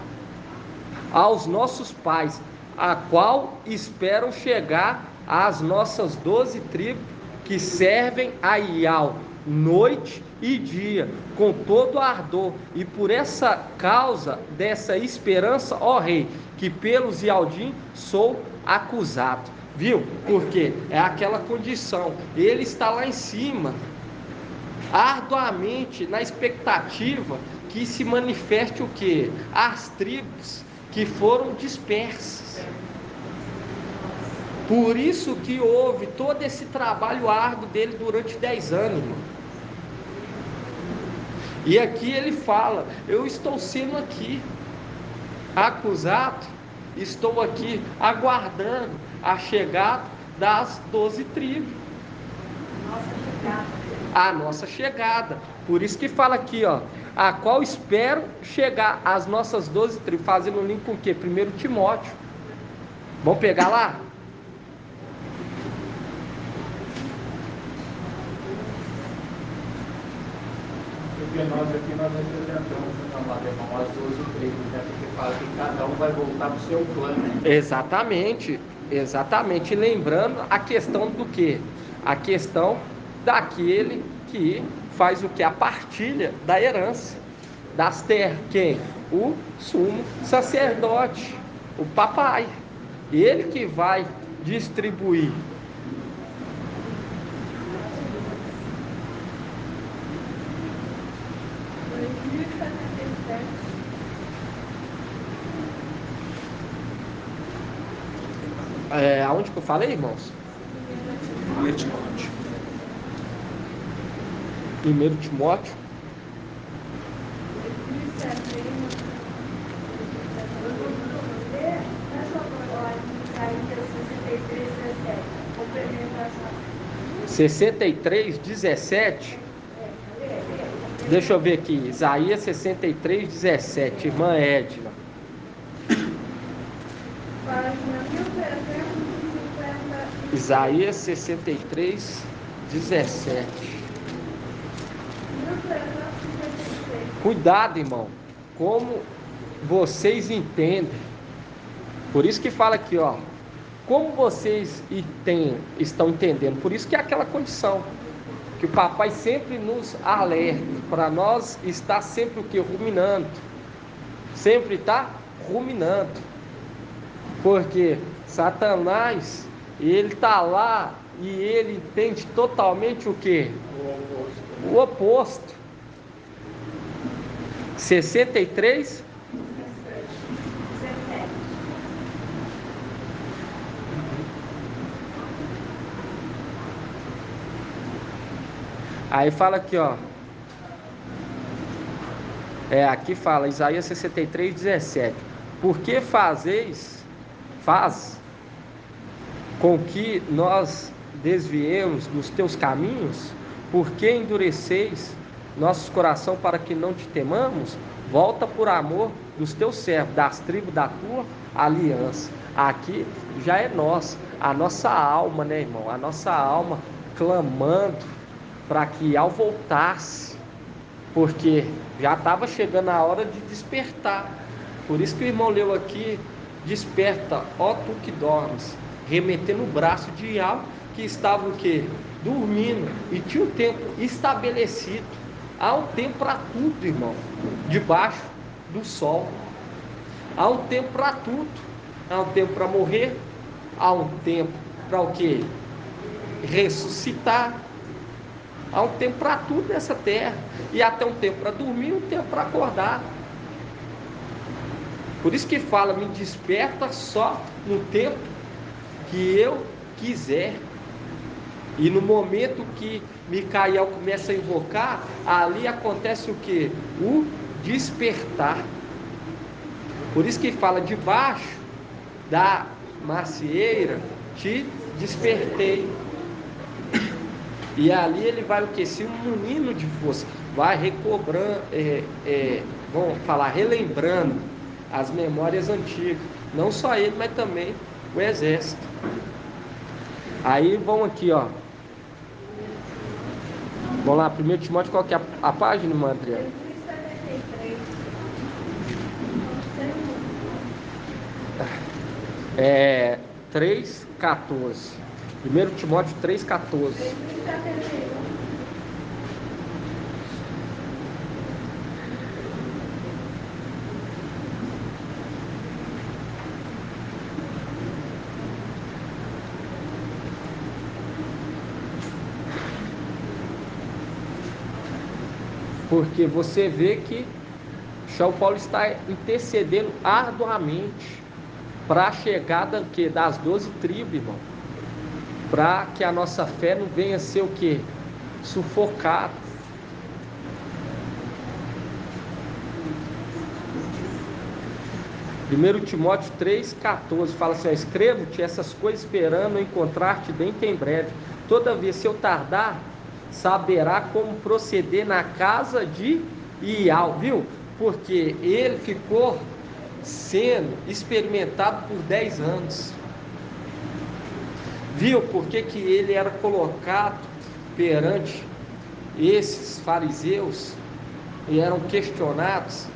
aos nossos pais, a qual esperam chegar às nossas 12 tribos que servem a Ial noite e dia, com todo ardor, e por essa causa dessa esperança, ó rei, que pelos Ialdim sou acusado, viu? Porque é aquela condição, ele está lá em cima, arduamente, na expectativa que se manifeste o quê? As tribos que foram dispersas. Por isso que houve todo esse trabalho árduo dele durante 10 anos, irmão. E aqui ele fala, eu estou sendo aqui acusado, estou aqui aguardando a chegada das 12 tribos. A nossa chegada. Por isso que fala aqui, ó, a qual espero chegar às nossas 12 tribos, fazendo um link com o quê? 1 Timóteo. Vamos pegar lá? Porque nós aqui nós representamos as 12 tribos, né? Porque fala que cada um vai voltar para o seu plano. Exatamente, exatamente. Lembrando a questão do quê? A questão daquele que faz o que? A partilha da herança das terras. Quem? O sumo sacerdote, o papai. Ele que vai distribuir. Aonde que eu falei, irmãos? 1 Timóteo. 1 Timóteo. 63, 17. Deixa eu ver aqui. Isaías 63, 17. Irmã Edna. Página 1350. Isaías 63, 17. 1356. Cuidado, irmão. Como vocês entendem. Por isso que fala aqui, ó. Como vocês estão entendendo. Por isso que é aquela condição. Que o papai sempre nos alerta. Para nós estar sempre o que? Ruminando. Sempre está ruminando. Porque Satanás, ele está lá e ele entende totalmente o que? O oposto. 63. Aí fala aqui, ó. Aqui fala, Isaías 63, 17. Porque faz com que nós desviemos dos teus caminhos? Porque endureceis nossos coração para que não te temamos? Volta por amor dos teus servos, das tribos da tua aliança. Aqui já é nossa, a nossa alma, né, irmão? A nossa alma clamando para que ao voltasse, porque já estava chegando a hora de despertar. Por isso que o irmão leu aqui, desperta, ó tu que dormes, remetendo o braço de Iau, que estava o quê? Dormindo, e tinha um tempo estabelecido. Há um tempo para tudo, irmão, debaixo do sol. Há um tempo para tudo. Há um tempo para morrer, há um tempo para o quê? Ressuscitar. Há um tempo para tudo nessa terra. E até um tempo para dormir e um tempo para acordar. Por isso que fala, me desperta só no tempo que eu quiser. E no momento que Micael começa a invocar, ali acontece o que? O despertar. Por isso que fala, debaixo da macieira te despertei. E ali ele vai o que? Se um menino de força, vai recobrando, vamos falar, relembrando as memórias antigas. Não só ele, mas também o exército. Aí vão aqui, ó. Vamos lá, 1 Timóteo, qual que é a página, irmã Adriana? 3,14. 1 Timóteo 3,14. Porque você vê que São Paulo está intercedendo arduamente para a chegada das 12 tribos, irmão. Para que a nossa fé não venha ser o que? Sufocada. Primeiro Timóteo 3,14 fala assim: escrevo-te essas coisas esperando encontrar-te dentro em breve. Todavia, se eu tardar, saberá como proceder na casa de Iau, viu? Porque ele ficou sendo experimentado por 10 anos. Viu por que ele era colocado perante esses fariseus e eram questionados?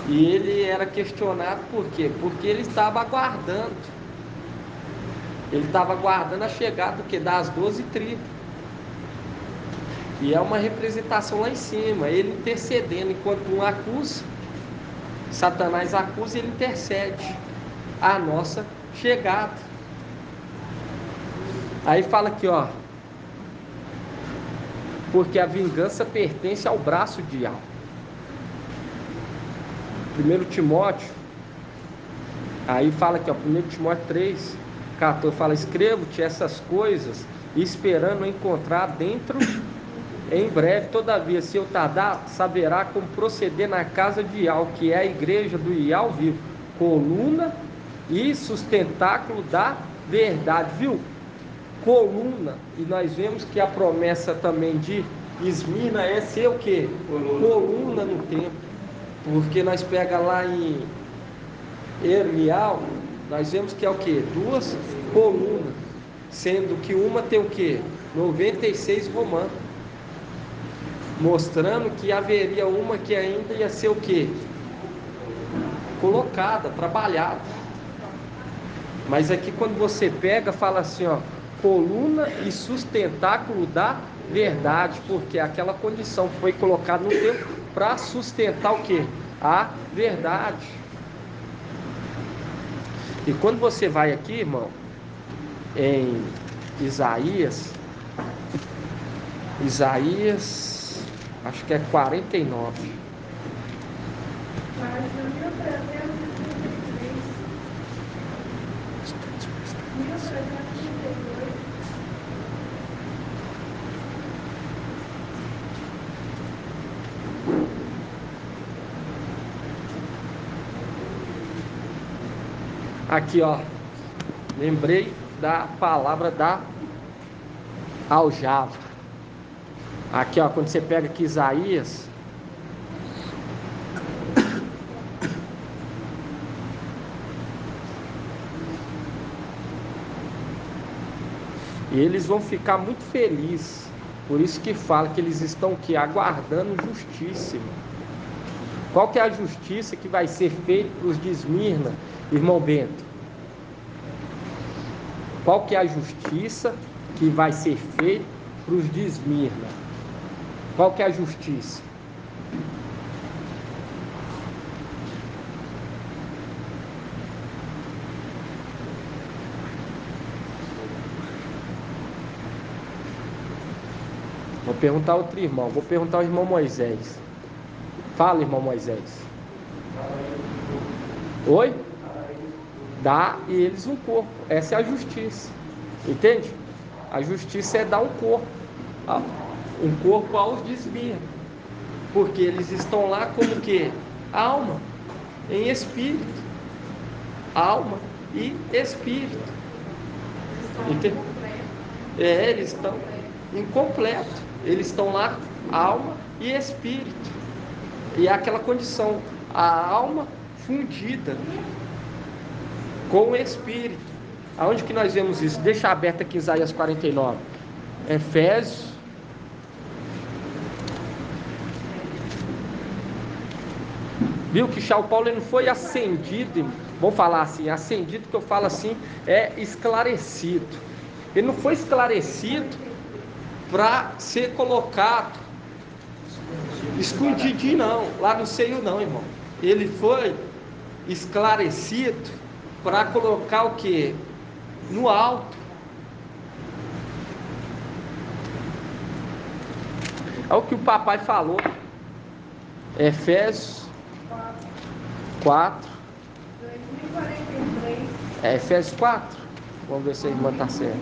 E ele era questionado por quê? Porque ele estava aguardando. Ele estava aguardando a chegada das 12 tribos. E é uma representação lá em cima, ele intercedendo, enquanto um acusa, Satanás acusa e ele intercede a nossa chegada. Aí fala aqui, ó, porque a vingança pertence ao braço de Iau. 1 Timóteo, aí fala aqui, ó, 1 Timóteo 3,14, fala, escrevo-te essas coisas, esperando encontrar dentro em breve. Todavia, se eu tardar, saberá como proceder na casa de Iau, que é a igreja do Iau vivo, coluna e sustentáculo da verdade, viu? coluna, e nós vemos que a promessa também de Esmirna é ser o quê? Coluna no templo, porque nós pega lá em Hermial, nós vemos que é o quê? 2 colunas, sendo que uma tem o quê? 96 romanos, mostrando que haveria uma que ainda ia ser o quê? Colocada, trabalhada. Mas aqui quando você pega, fala assim, ó, coluna e sustentáculo da verdade, porque aquela condição foi colocada no templo para sustentar o quê? A verdade. E quando você vai aqui, irmão, em Isaías, acho que é 49. Página 1333. 1332. Aqui, ó, lembrei da palavra da aljava. Aqui, ó, quando você pega aqui Isaías, e eles vão ficar muito felizes. Por isso que fala que eles estão aqui aguardando justiça, irmão. Qual que é a justiça que vai ser feita para os de Esmirna, irmão Bento? Qual que é a justiça que vai ser feita para os de Esmirna? Qual que é a justiça? Vou perguntar a outro irmão, vou perguntar ao irmão Moisés. Fala, irmão Moisés. Oi? Dá e eles um corpo. Essa é a justiça. Entende? A justiça é dar um corpo. Um corpo aos de Esmirna. Porque eles estão lá como que? Alma, em espírito. Alma e espírito. Entende? Eles estão incompletos. Eles estão lá, alma e espírito. E é aquela condição, a alma fundida com o espírito. Aonde que nós vemos isso? Deixa aberto aqui Isaías 49. Efésios. Viu que São Paulo ele não foi ascendido, vamos falar assim, ascendido que eu falo assim, é esclarecido. Ele não foi esclarecido para ser colocado escondidinho não, lá no seio não, irmão. Ele foi esclarecido para colocar o que? No alto. É o que o papai falou. Efésios 4. 2043. É Efésios 4? Vamos ver se a irmã está certa.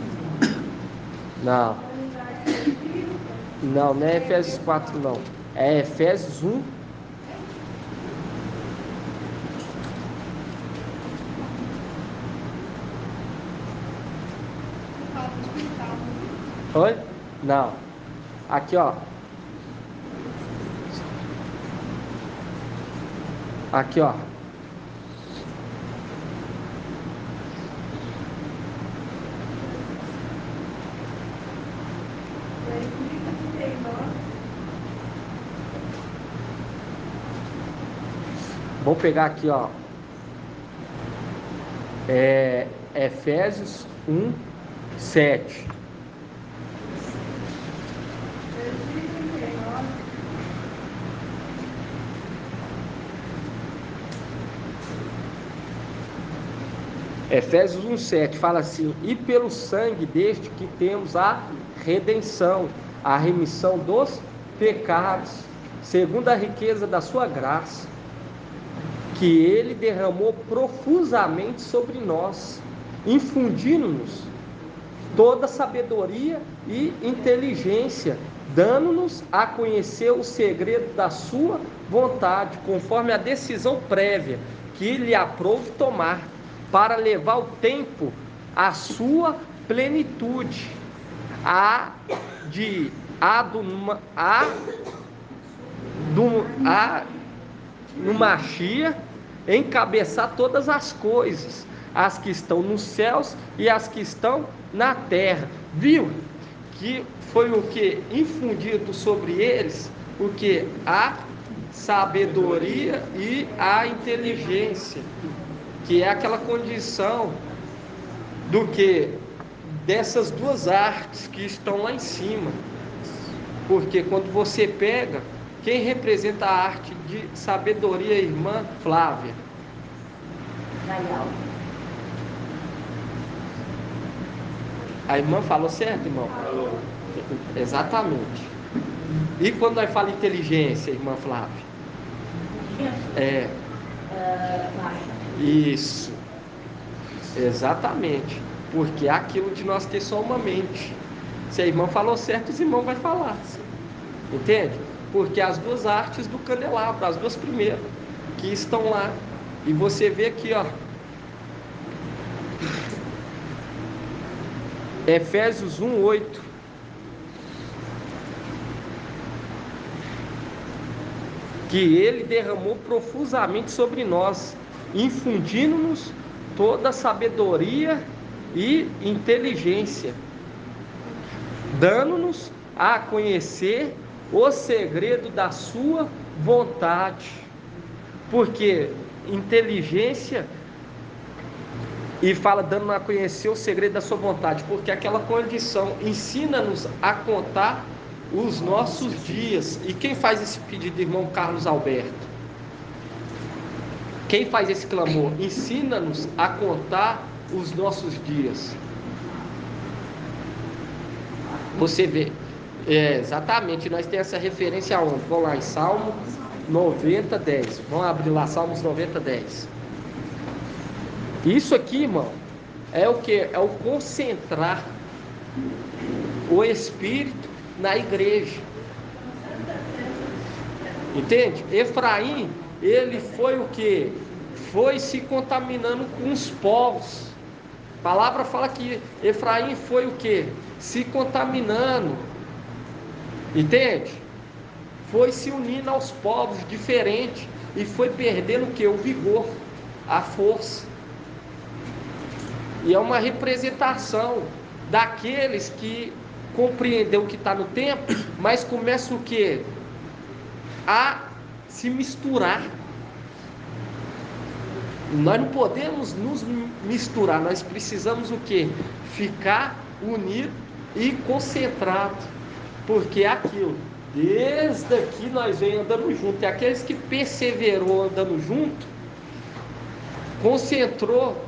Não. Não, não é Efésios 4 não. É Efésios 1. Oi? Não. Aqui, ó. Aqui, ó. Vou pegar aqui, ó. Efésios 1, 7. Efésios 1,7 fala assim: e pelo sangue deste que temos a redenção, a remissão dos pecados, segundo a riqueza da sua graça, que ele derramou profusamente sobre nós, infundindo-nos toda sabedoria e inteligência, dando-nos a conhecer o segredo da sua vontade, conforme a decisão prévia que lhe aprouve tomar, para levar o tempo à sua plenitude, no Mashiach encabeçar todas as coisas, as que estão nos céus e as que estão na terra. Viu que foi o que infundido sobre eles, o que a sabedoria e a inteligência, que é aquela condição do que dessas duas artes que estão lá em cima. Porque quando você pega, quem representa a arte de sabedoria, a irmã Flávia? A irmã falou certo, irmão? Falou. Exatamente. E quando nós falamos inteligência, irmã Flávia? Isso. Exatamente. Porque é aquilo de nós ter só uma mente. Se a irmã falou certo, os irmãos vão falar. Entende? Porque as duas artes do candelabro, as duas primeiras, que estão lá. E você vê aqui, ó. Efésios 1:8. Que ele derramou profusamente sobre nós, infundindo-nos toda sabedoria e inteligência, dando-nos a conhecer o segredo da sua vontade. Porque inteligência, e fala dando a conhecer o segredo da sua vontade, porque aquela condição ensina-nos a contar os nossos dias. E quem faz esse pedido, irmão Carlos Alberto? Quem faz esse clamor? Ensina-nos a contar os nossos dias. Você vê, exatamente, nós temos essa referência aonde? Vamos lá em Salmo 90:10. Vamos abrir lá, Salmos 90:10. Isso aqui, irmão, é o que? É o concentrar o Espírito na igreja. Entende? Efraim, ele foi o que? Foi se contaminando com os povos. A palavra fala que Efraim foi o que? Se contaminando. Entende? Foi se unindo aos povos diferentes e foi perdendo o que? O vigor, a força. E é uma representação daqueles que compreendeu o que está no tempo, mas começa o que? A se misturar. Nós não podemos nos misturar, nós precisamos o que? Ficar unido e concentrado, porque é aquilo, desde aqui nós vem andando junto, e aqueles que perseverou andando junto, concentrou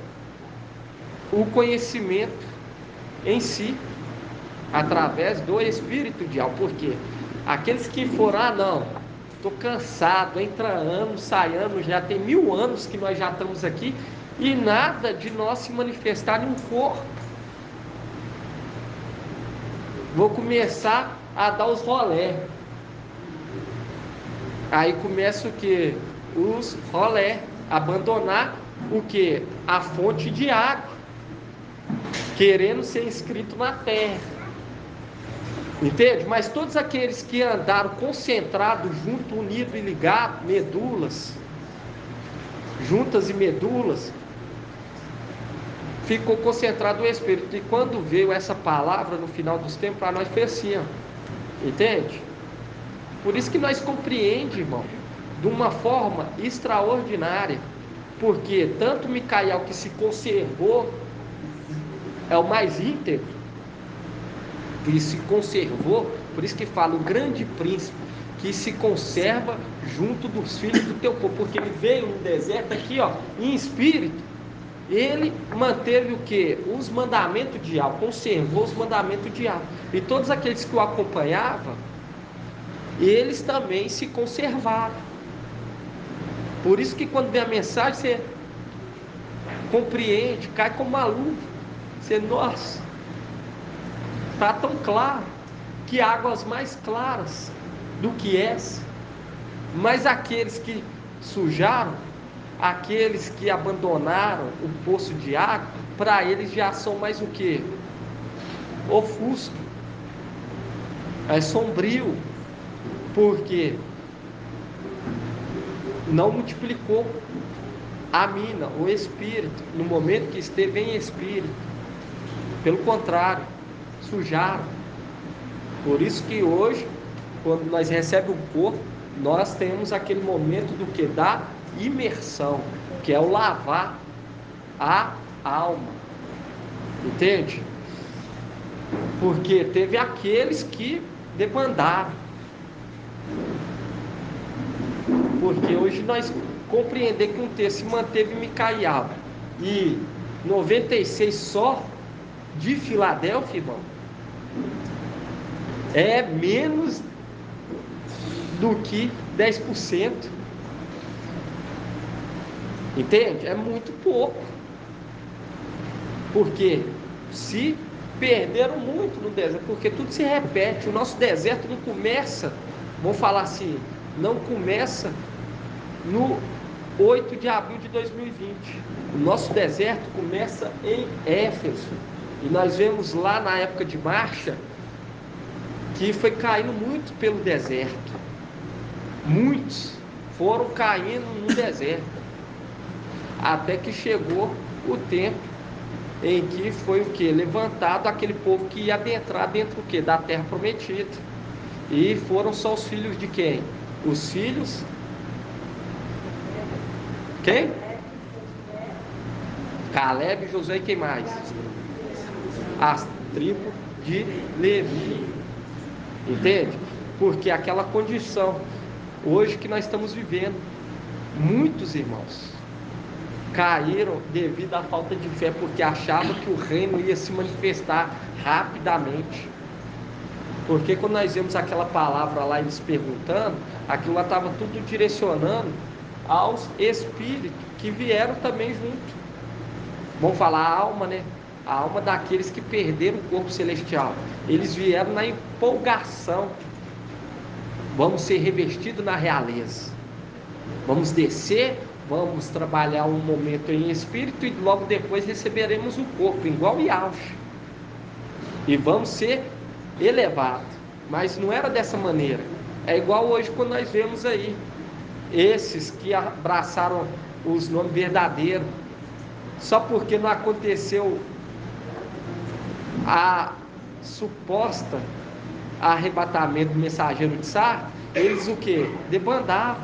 o conhecimento em si, através do Espírito de alma. Porque aqueles que foram, não, estou cansado, entra ano, sai ano, já tem 1000 anos que nós já estamos aqui, e nada de nós se manifestar em um corpo. Vou começar a dar os rolé. Aí começa o que? Os rolé, abandonar o que? A fonte de água, querendo ser inscrito na terra. Entende? Mas todos aqueles que andaram concentrados, junto, unido e ligado, medulas, juntas e medulas, ficou concentrado o Espírito. E quando veio essa palavra no final dos tempos, para nós foi assim, ó. Entende? Por isso que nós compreendemos, irmão, de uma forma extraordinária. Porque tanto Micael, que se conservou, é o mais íntegro, e se conservou, por isso que fala o grande príncipe, que se conserva junto dos filhos do teu povo, porque ele veio no deserto aqui, ó, em espírito, ele manteve o que? Os mandamentos de Yahweh, conservou os mandamentos de Yahweh, e todos aqueles que o acompanhavam, eles também se conservaram. Por isso que quando vem a mensagem, você compreende, cai como uma luva. Você, nossa, está tão claro, que águas mais claras do que essa. Mas aqueles que sujaram, aqueles que abandonaram o poço de água, para eles já são mais o que? ofusca, é sombrio, porque não multiplicou a mina, o espírito, no momento que esteve em espírito. Pelo contrário, sujaram. Por isso que hoje, quando nós recebemos o corpo, nós temos aquele momento do que? Da imersão, que é o lavar a alma. Entende? Porque teve aqueles que debandaram. Porque hoje nós compreender que um texto se manteve em Micaiah e 96 só de Filadélfia, irmão, é menos do que 10%. Entende? É muito pouco. Porque se perderam muito no deserto, porque tudo se repete. O nosso deserto não começa, vamos falar assim, não começa no 8 de abril de 2020. O nosso deserto começa em Éfeso. E nós vemos lá na época de marcha que foi caindo muito pelo deserto. Muitos foram caindo no deserto. Até que chegou o tempo em que foi o que? Levantado aquele povo que ia adentrar dentro do que? Da terra prometida. E foram só os filhos de quem? Os filhos... Quem? Caleb, Josué e quem mais? As tribos de Levi. Entende? Porque aquela condição hoje que nós estamos vivendo, muitos irmãos caíram devido à falta de fé, porque achavam que o reino ia se manifestar rapidamente. Porque quando nós vemos aquela palavra lá, eles perguntando, aquilo lá estava tudo direcionando aos espíritos que vieram também junto. Vamos falar a alma, né? A alma daqueles que perderam o corpo celestial. Eles vieram na empolgação. Vamos ser revestidos na realeza. Vamos descer, vamos trabalhar um momento em espírito e logo depois receberemos o corpo, igual Yahweh. E vamos ser elevados. Mas não era dessa maneira. É igual hoje quando nós vemos aí esses que abraçaram os nomes verdadeiros, só porque não aconteceu a suposta arrebatamento do mensageiro de Sá, eles o que? Debandaram.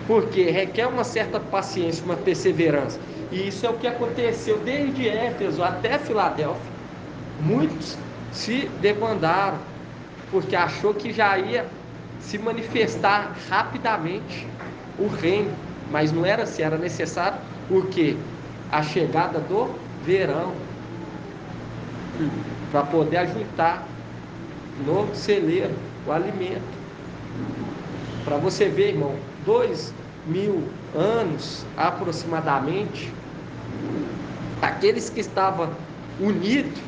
Porque requer uma certa paciência, uma perseverança. E isso é o que aconteceu desde Éfeso até Filadélfia. Muitos se debandaram, porque achou que já ia se manifestar rapidamente o reino, mas não era assim, era necessário o quê? A chegada do verão, para poder ajuntar no celeiro o alimento. Para você ver, irmão, 2000 anos aproximadamente, aqueles que estavam unidos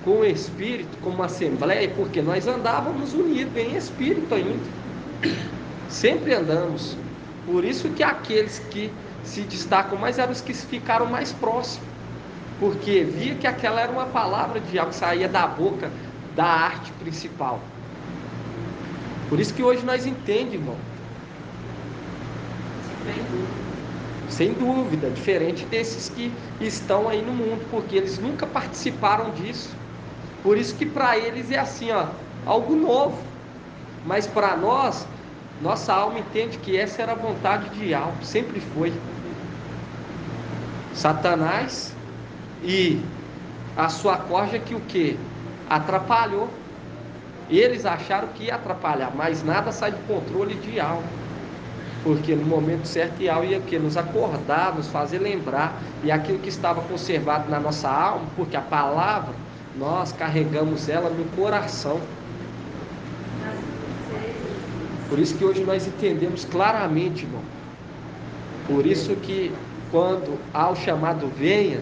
com o Espírito, como assembleia, porque nós andávamos unidos em Espírito ainda, sempre andamos. Por isso que aqueles que se destacam mais eram os que ficaram mais próximos, porque via que aquela era uma palavra de algo que saía da boca da arte principal. Por isso que hoje nós entendemos, irmão. Sem dúvida, diferente desses que estão aí no mundo, porque eles nunca participaram disso. Por isso que para eles é assim, ó, algo novo. Mas para nós, nossa alma entende que essa era a vontade de Yahweh, sempre foi. Satanás e a sua corja que o que? Atrapalhou. Eles acharam que ia atrapalhar, mas nada sai do controle de Yahweh. Porque no momento certo Yahweh ia que nos acordar, nos fazer lembrar, e aquilo que estava conservado na nossa alma, porque a palavra, nós carregamos ela no coração. Por isso que hoje nós entendemos claramente, irmão. Por isso que quando há o chamado venha,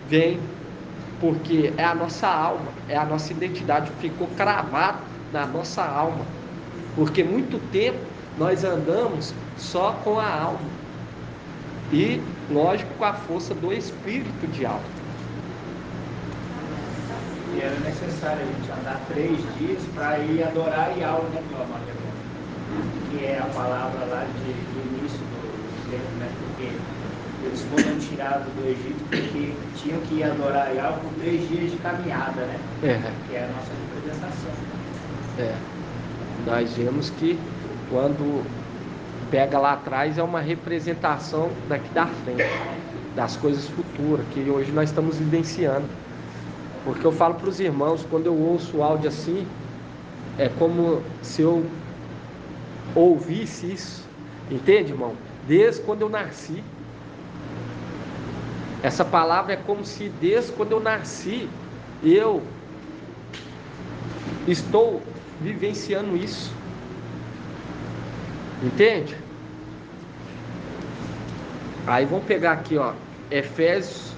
vem, porque é a nossa alma, é a nossa identidade, ficou cravado na nossa alma. Porque muito tempo nós andamos só com a alma. E, lógico, com a força do Espírito de alma. E era necessário a gente andar 3 dias para ir adorar Yahweh, né, que é a palavra lá do início do tempo, né? Porque eles foram tirados do Egito porque tinham que ir adorar Yahweh por 3 dias de caminhada, né? Que é a nossa representação. Nós vemos que quando pega lá atrás é uma representação daqui da frente, das coisas futuras, que hoje nós estamos vivenciando. Porque eu falo para os irmãos, quando eu ouço o áudio assim, é como se eu ouvisse isso, entende, irmão? Desde quando eu nasci. Essa palavra é como se desde quando eu nasci, eu estou vivenciando isso. Entende? Aí vamos pegar aqui, ó, Efésios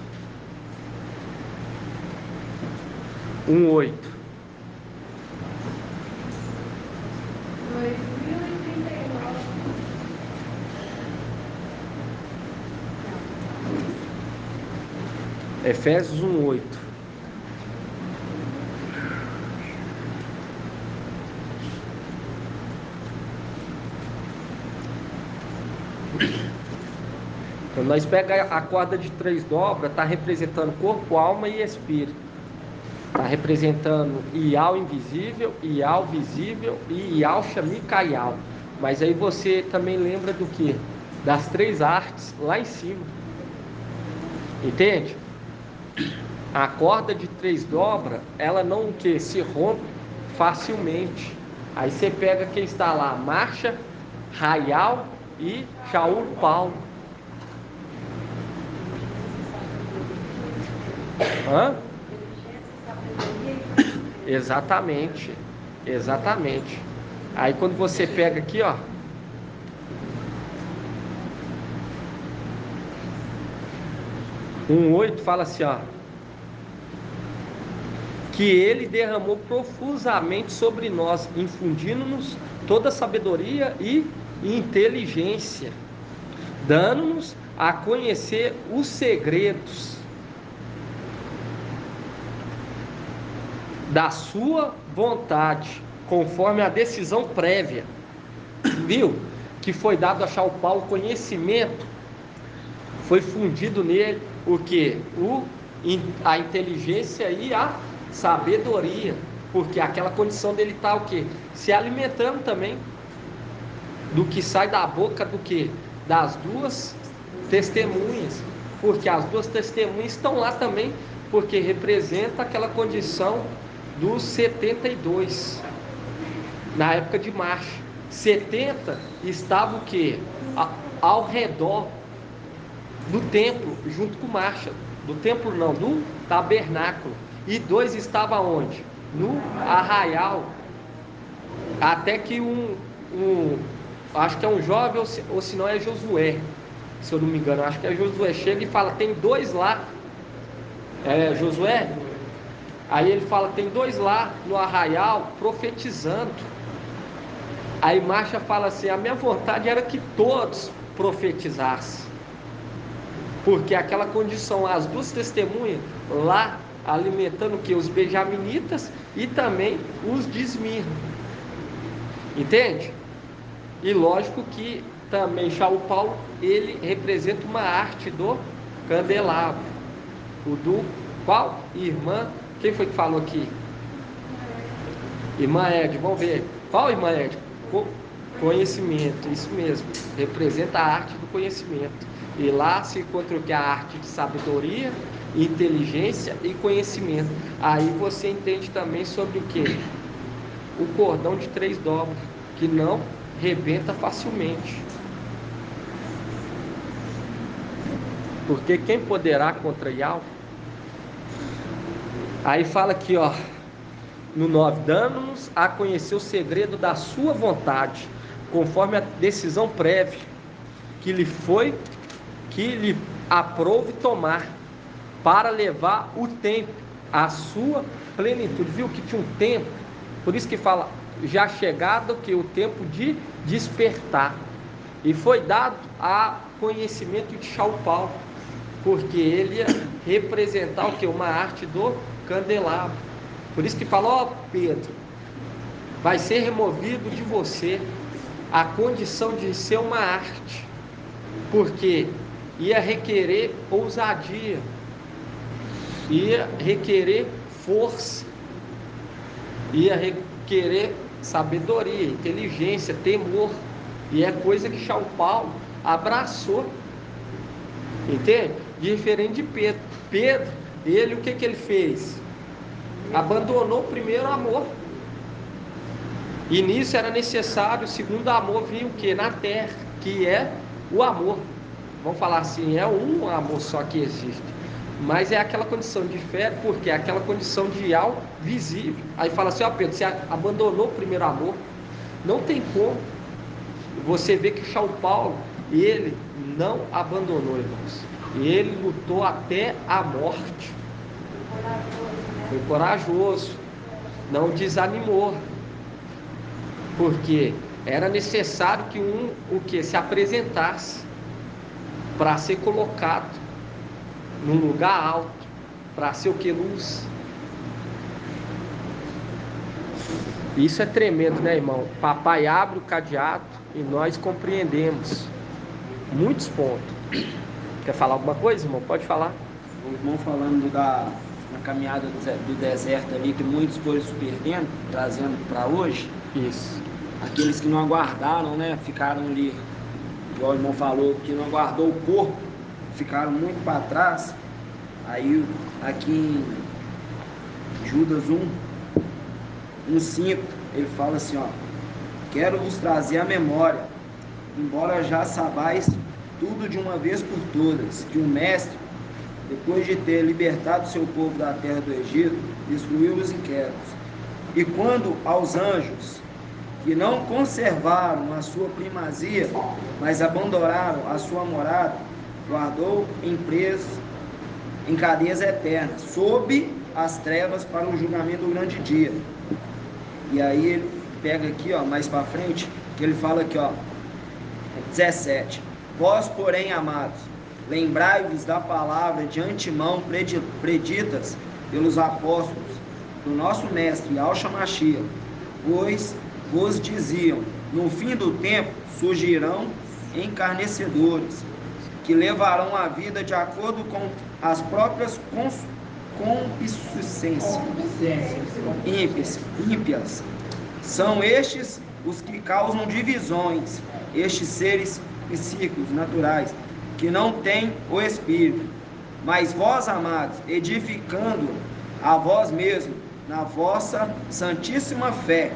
1:8. 2039. Efésios 1:8. Quando nós pegamos a corda de 3 dobras, está representando corpo, alma e espírito. Está representando Ial invisível, Ial visível e Ial Shamikaial. Mas aí você também lembra do que? Das 3 artes lá em cima. Entende? A corda de 3 dobras, ela não que se rompe facilmente. Aí você pega quem está lá, Marcha, Raial e Shaul Paulo. Hã? Exatamente. Exatamente. Aí quando você pega aqui, ó, um 8 fala assim, ó, que ele derramou profusamente sobre nós, infundindo-nos toda sabedoria e inteligência, dando-nos a conhecer os segredos da sua vontade, conforme a decisão prévia, viu? Que foi dado a Shaul Paulo conhecimento, foi fundido nele o que? A inteligência e a sabedoria, porque aquela condição dele está o que? Se alimentando também do que sai da boca do que? Das 2 testemunhas, porque as 2 testemunhas estão lá também, porque representa aquela condição dos 72 na época de marcha. 70 estava o que? Ao redor do templo, junto com marcha, do templo não, do tabernáculo, e 2 estava onde? No arraial, até que acho que é um jovem, ou se não é Josué, se eu não me engano, acho que é Josué, chega e fala, tem 2 lá, Josué, aí ele fala, tem 2 lá no arraial, profetizando. Aí Marcha fala assim, a minha vontade era que todos profetizassem, porque aquela condição, as 2 testemunhas lá, alimentando o que? Os benjaminitas e também os de Esmirna, entende? E lógico que também Shaul Paulo, ele representa uma arte do candelabro, o do qual? Irmã, quem foi que falou aqui? Irmã Ed, vamos ver, qual irmã Ed? Conhecimento, isso mesmo, representa a arte do conhecimento, e lá se encontra o que? A arte de sabedoria, inteligência e conhecimento. Aí você entende também sobre o que? O cordão de 3 dobras, que não rebenta facilmente, porque quem poderá contra Yahweh? Aí fala aqui, ó, no 9, dando-nos a conhecer o segredo da sua vontade, conforme a decisão prévia que lhe aprouve tomar, para levar o tempo à sua plenitude. Viu que tinha um tempo, por isso que fala, já chegado que o tempo de despertar, e foi dado a conhecimento de Shaul Paulo, porque ele ia representar o que? Uma arte do candelabro. Por isso que falou, ó Pedro, vai ser removido de você a condição de ser uma arte, porque ia requerer ousadia, ia requerer força, ia requerer sabedoria, inteligência, temor, e é coisa que São Paulo abraçou, entende? Diferente de Pedro. Pedro, ele, o que ele fez? Abandonou o primeiro amor, e nisso era necessário o segundo amor vir o que? Na terra, que é o amor. Vamos falar assim, é um amor só que existe, mas é aquela condição de fé, porque é aquela condição de algo visível. Aí fala assim, ó Pedro, você abandonou o primeiro amor, não tem como. Você vê que São Paulo, ele não abandonou, irmãos, ele lutou até a morte, foi corajoso, não desanimou, porque era necessário que o que se apresentasse para ser colocado num lugar alto, para ser o que? Luz. Isso é tremendo, né, irmão? Papai abre o cadeado e nós compreendemos muitos pontos. Quer falar alguma coisa, irmão? Pode falar. O irmão falando na caminhada do deserto ali, que muitos foram se perdendo, trazendo para hoje. Isso. Aqueles que não aguardaram, né, ficaram ali, igual o irmão falou, que não aguardou o corpo, ficaram muito para trás. Aí aqui em Judas 1:5, ele fala assim, ó: quero vos trazer à memória, embora já sabais tudo de uma vez por todas, que o mestre, depois de ter libertado seu povo da terra do Egito, destruiu os inquietos. E quando aos anjos, que não conservaram a sua primazia, mas abandonaram a sua morada, guardou em cadeias eternas, sob as trevas para o julgamento do grande dia. E aí ele pega aqui, ó, mais para frente, que ele fala aqui, ó, 17. Vós, porém, amados, lembrai-vos da palavra de antemão preditas pelos apóstolos do nosso mestre Yahshua Mashiach, pois vos diziam, no fim do tempo surgirão encarnecedores, que levarão a vida de acordo com as próprias concupiscências ímpias. São estes os que causam divisões, estes seres psíquicos naturais, que não têm o Espírito. Mas vós, amados, edificando a vós mesmos na vossa santíssima fé,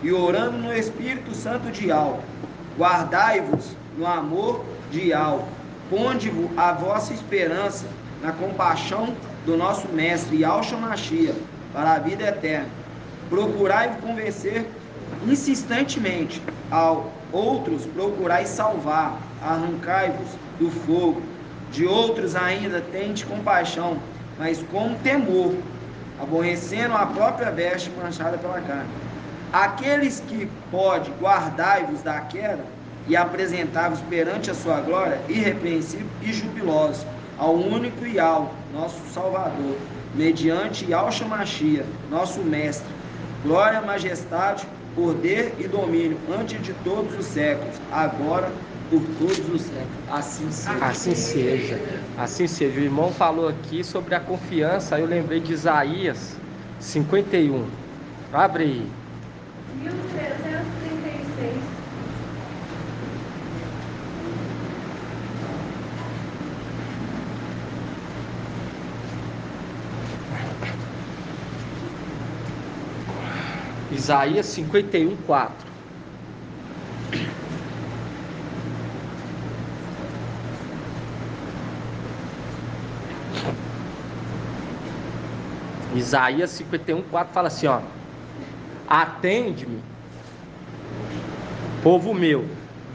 e orando no Espírito Santo de algo, guardai-vos no amor de algo, ponde-vos a vossa esperança na compaixão do nosso Mestre Yahshua Mashiach para a vida eterna. Procurai convencer insistentemente ao outros, procurai salvar, arrancai-vos do fogo. De outros ainda tende compaixão, mas com temor, aborrecendo a própria veste manchada pela carne. Aqueles que pode, guardai-vos da queda e apresentai-vos perante a sua glória, irrepreensível e jubilosos, ao único e ao nosso Salvador, mediante Yahshua Mashiach, nosso Mestre, glória, majestade, poder e domínio, antes de todos os séculos, agora, por todos os séculos. Assim seja. Assim seja. Assim seja. O irmão falou aqui sobre a confiança, aí eu lembrei de Isaías 51. Abre aí. 1336. Isaías 51:4. Isaías 51:4 fala assim, ó: atende-me, povo meu,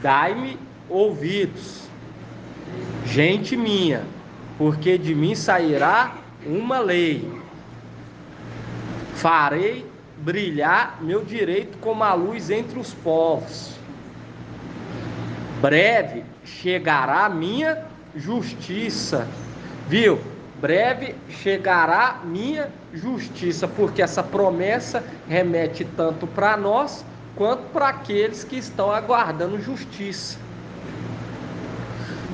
dai-me ouvidos, gente minha, porque de mim sairá uma lei, farei brilhar meu direito como a luz entre os povos, breve chegará a minha justiça. Viu? breve chegará minha justiça, porque essa promessa remete tanto para nós quanto para aqueles que estão aguardando justiça.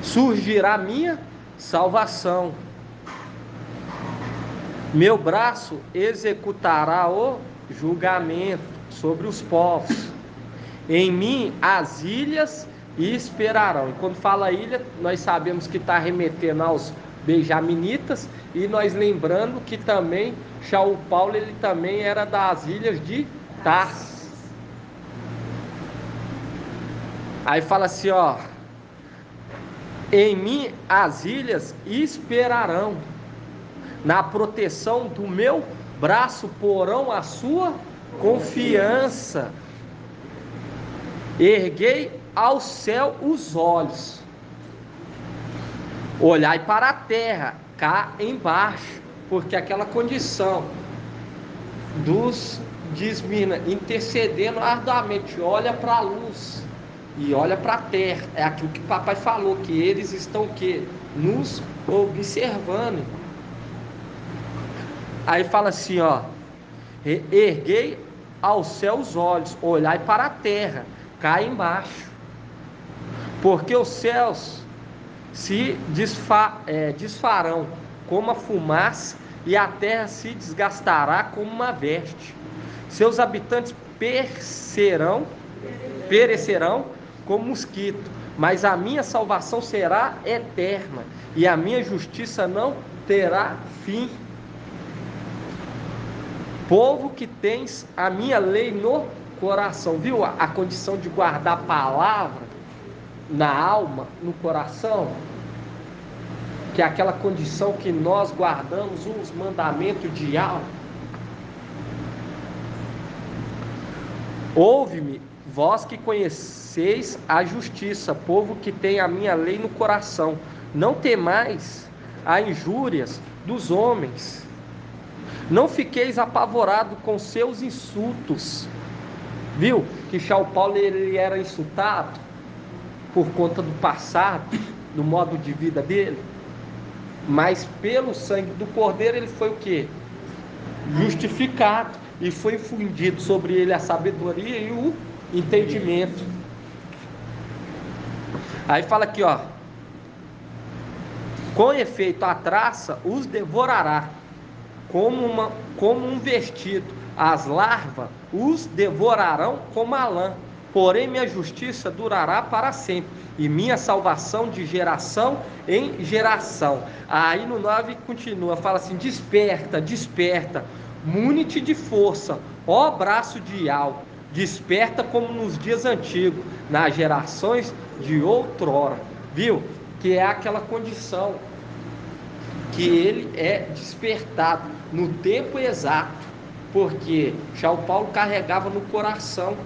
Surgirá minha salvação, meu braço executará o julgamento sobre os povos, em mim as ilhas esperarão. E quando fala ilha, nós sabemos que está remetendo aos benjaminitas, e nós lembrando que também Shaul Paulo, ele também era das ilhas de Tarsis. Aí fala assim, ó: em mim as ilhas esperarão, na proteção do meu braço porão a sua confiança. Erguei ao céu os olhos, olhai para a terra, cá embaixo, porque aquela condição dos de Esmirna intercedendo arduamente, olha para a luz e olha para a terra, é aquilo que o papai falou, que eles estão o quê? Nos observando. Aí fala assim, ó: erguei ao céu os olhos, olhai para a terra, cá embaixo, porque os céus se desfarão como a fumaça, e a terra se desgastará como uma veste. Seus habitantes perecerão como mosquito, mas a minha salvação será eterna, e a minha justiça não terá fim. Povo que tens a minha lei no coração. Viu a condição de guardar a palavra na alma, no coração? Que é aquela condição que nós guardamos os mandamentos de alma. Ouve-me, vós que conheceis a justiça, povo que tem a minha lei no coração. Não temais as injúrias dos homens. Não fiqueis apavorado com seus insultos. Viu que Shaul Paulo, ele era insultado por conta do passado, do modo de vida dele, mas pelo sangue do Cordeiro ele foi o quê? Justificado, e foi infundido sobre ele a sabedoria e o entendimento. Aí fala aqui, ó: com efeito a traça os devorará como um vestido, as larvas os devorarão como a lã, porém minha justiça durará para sempre, e minha salvação de geração em geração. Aí no 9 continua, fala assim: desperta, desperta, mune-te de força, ó braço de Ial, desperta como nos dias antigos, nas gerações de outrora. Viu? Que é aquela condição que ele é despertado no tempo exato, porque Shaul Paulo carregava no coração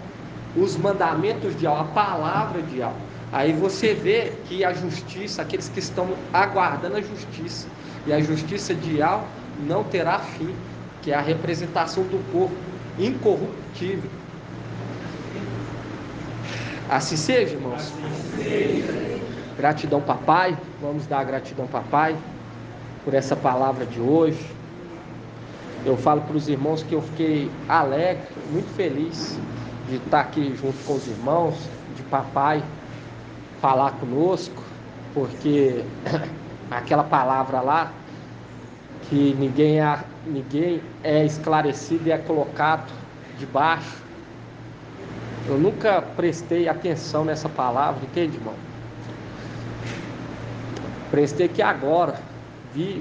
os mandamentos de Ial, a palavra de Ial. Aí você vê que a justiça, aqueles que estão aguardando a justiça, e a justiça de Ial não terá fim, que é a representação do corpo incorruptível. Assim seja, irmãos. Assim seja. Gratidão, papai. Vamos dar gratidão, papai, por essa palavra de hoje. Eu falo para os irmãos que eu fiquei alegre, muito feliz de estar aqui junto com os irmãos, de papai falar conosco, porque aquela palavra lá, que ninguém é esclarecido e é colocado debaixo, eu nunca prestei atenção nessa palavra, entende, irmão? Prestei que agora,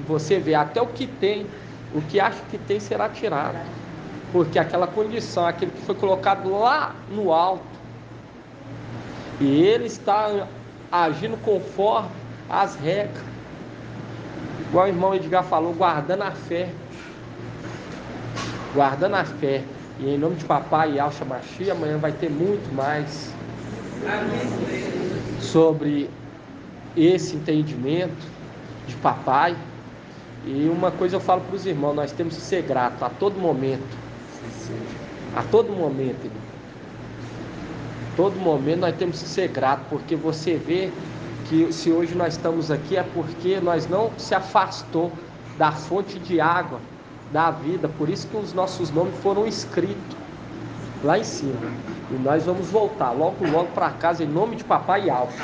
você vê, até o que tem, o que acha que tem será tirado, porque aquela condição, aquele que foi colocado lá no alto, e ele está agindo conforme as regras, igual o irmão Edgar falou, guardando a fé, e em nome de papai e Alcha Machia, amanhã vai ter muito mais sobre esse entendimento de papai. E uma coisa eu falo para os irmãos, nós temos que ser gratos a todo momento, irmão. Todo momento nós temos que ser gratos, porque você vê que se hoje nós estamos aqui é porque nós não se afastou das fontes de água da vida. Por isso que os nossos nomes foram escritos lá em cima. E nós vamos voltar logo para casa em nome de Papai Alcha.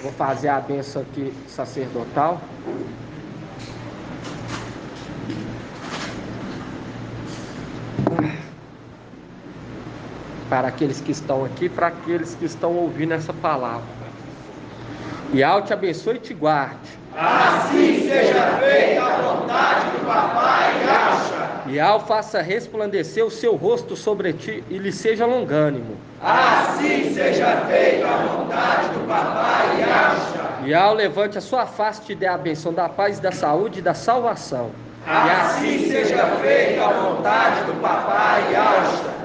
Vou fazer a bênção aqui sacerdotal. Para aqueles que estão aqui, para aqueles que estão ouvindo essa palavra. E Al te abençoe e te guarde. Assim seja feita a vontade do Papai Alcha. E Al faça resplandecer o seu rosto sobre ti e lhe seja longânimo. Assim seja feita a vontade do Papai Alcha. E Al levante a sua face e te dê a benção da paz, da saúde e da salvação. Assim seja feita a vontade do Papai Alcha.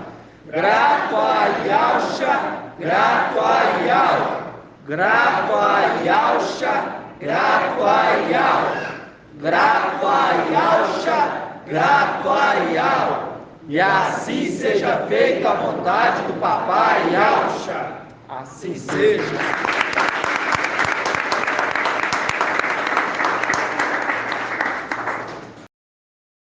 Grato a Alcha, grato a Yal. Grato a Alcha, grato a Yal. Grato a Alcha, grato a Yal. E assim seja feita a vontade do Papai Alcha. Assim seja.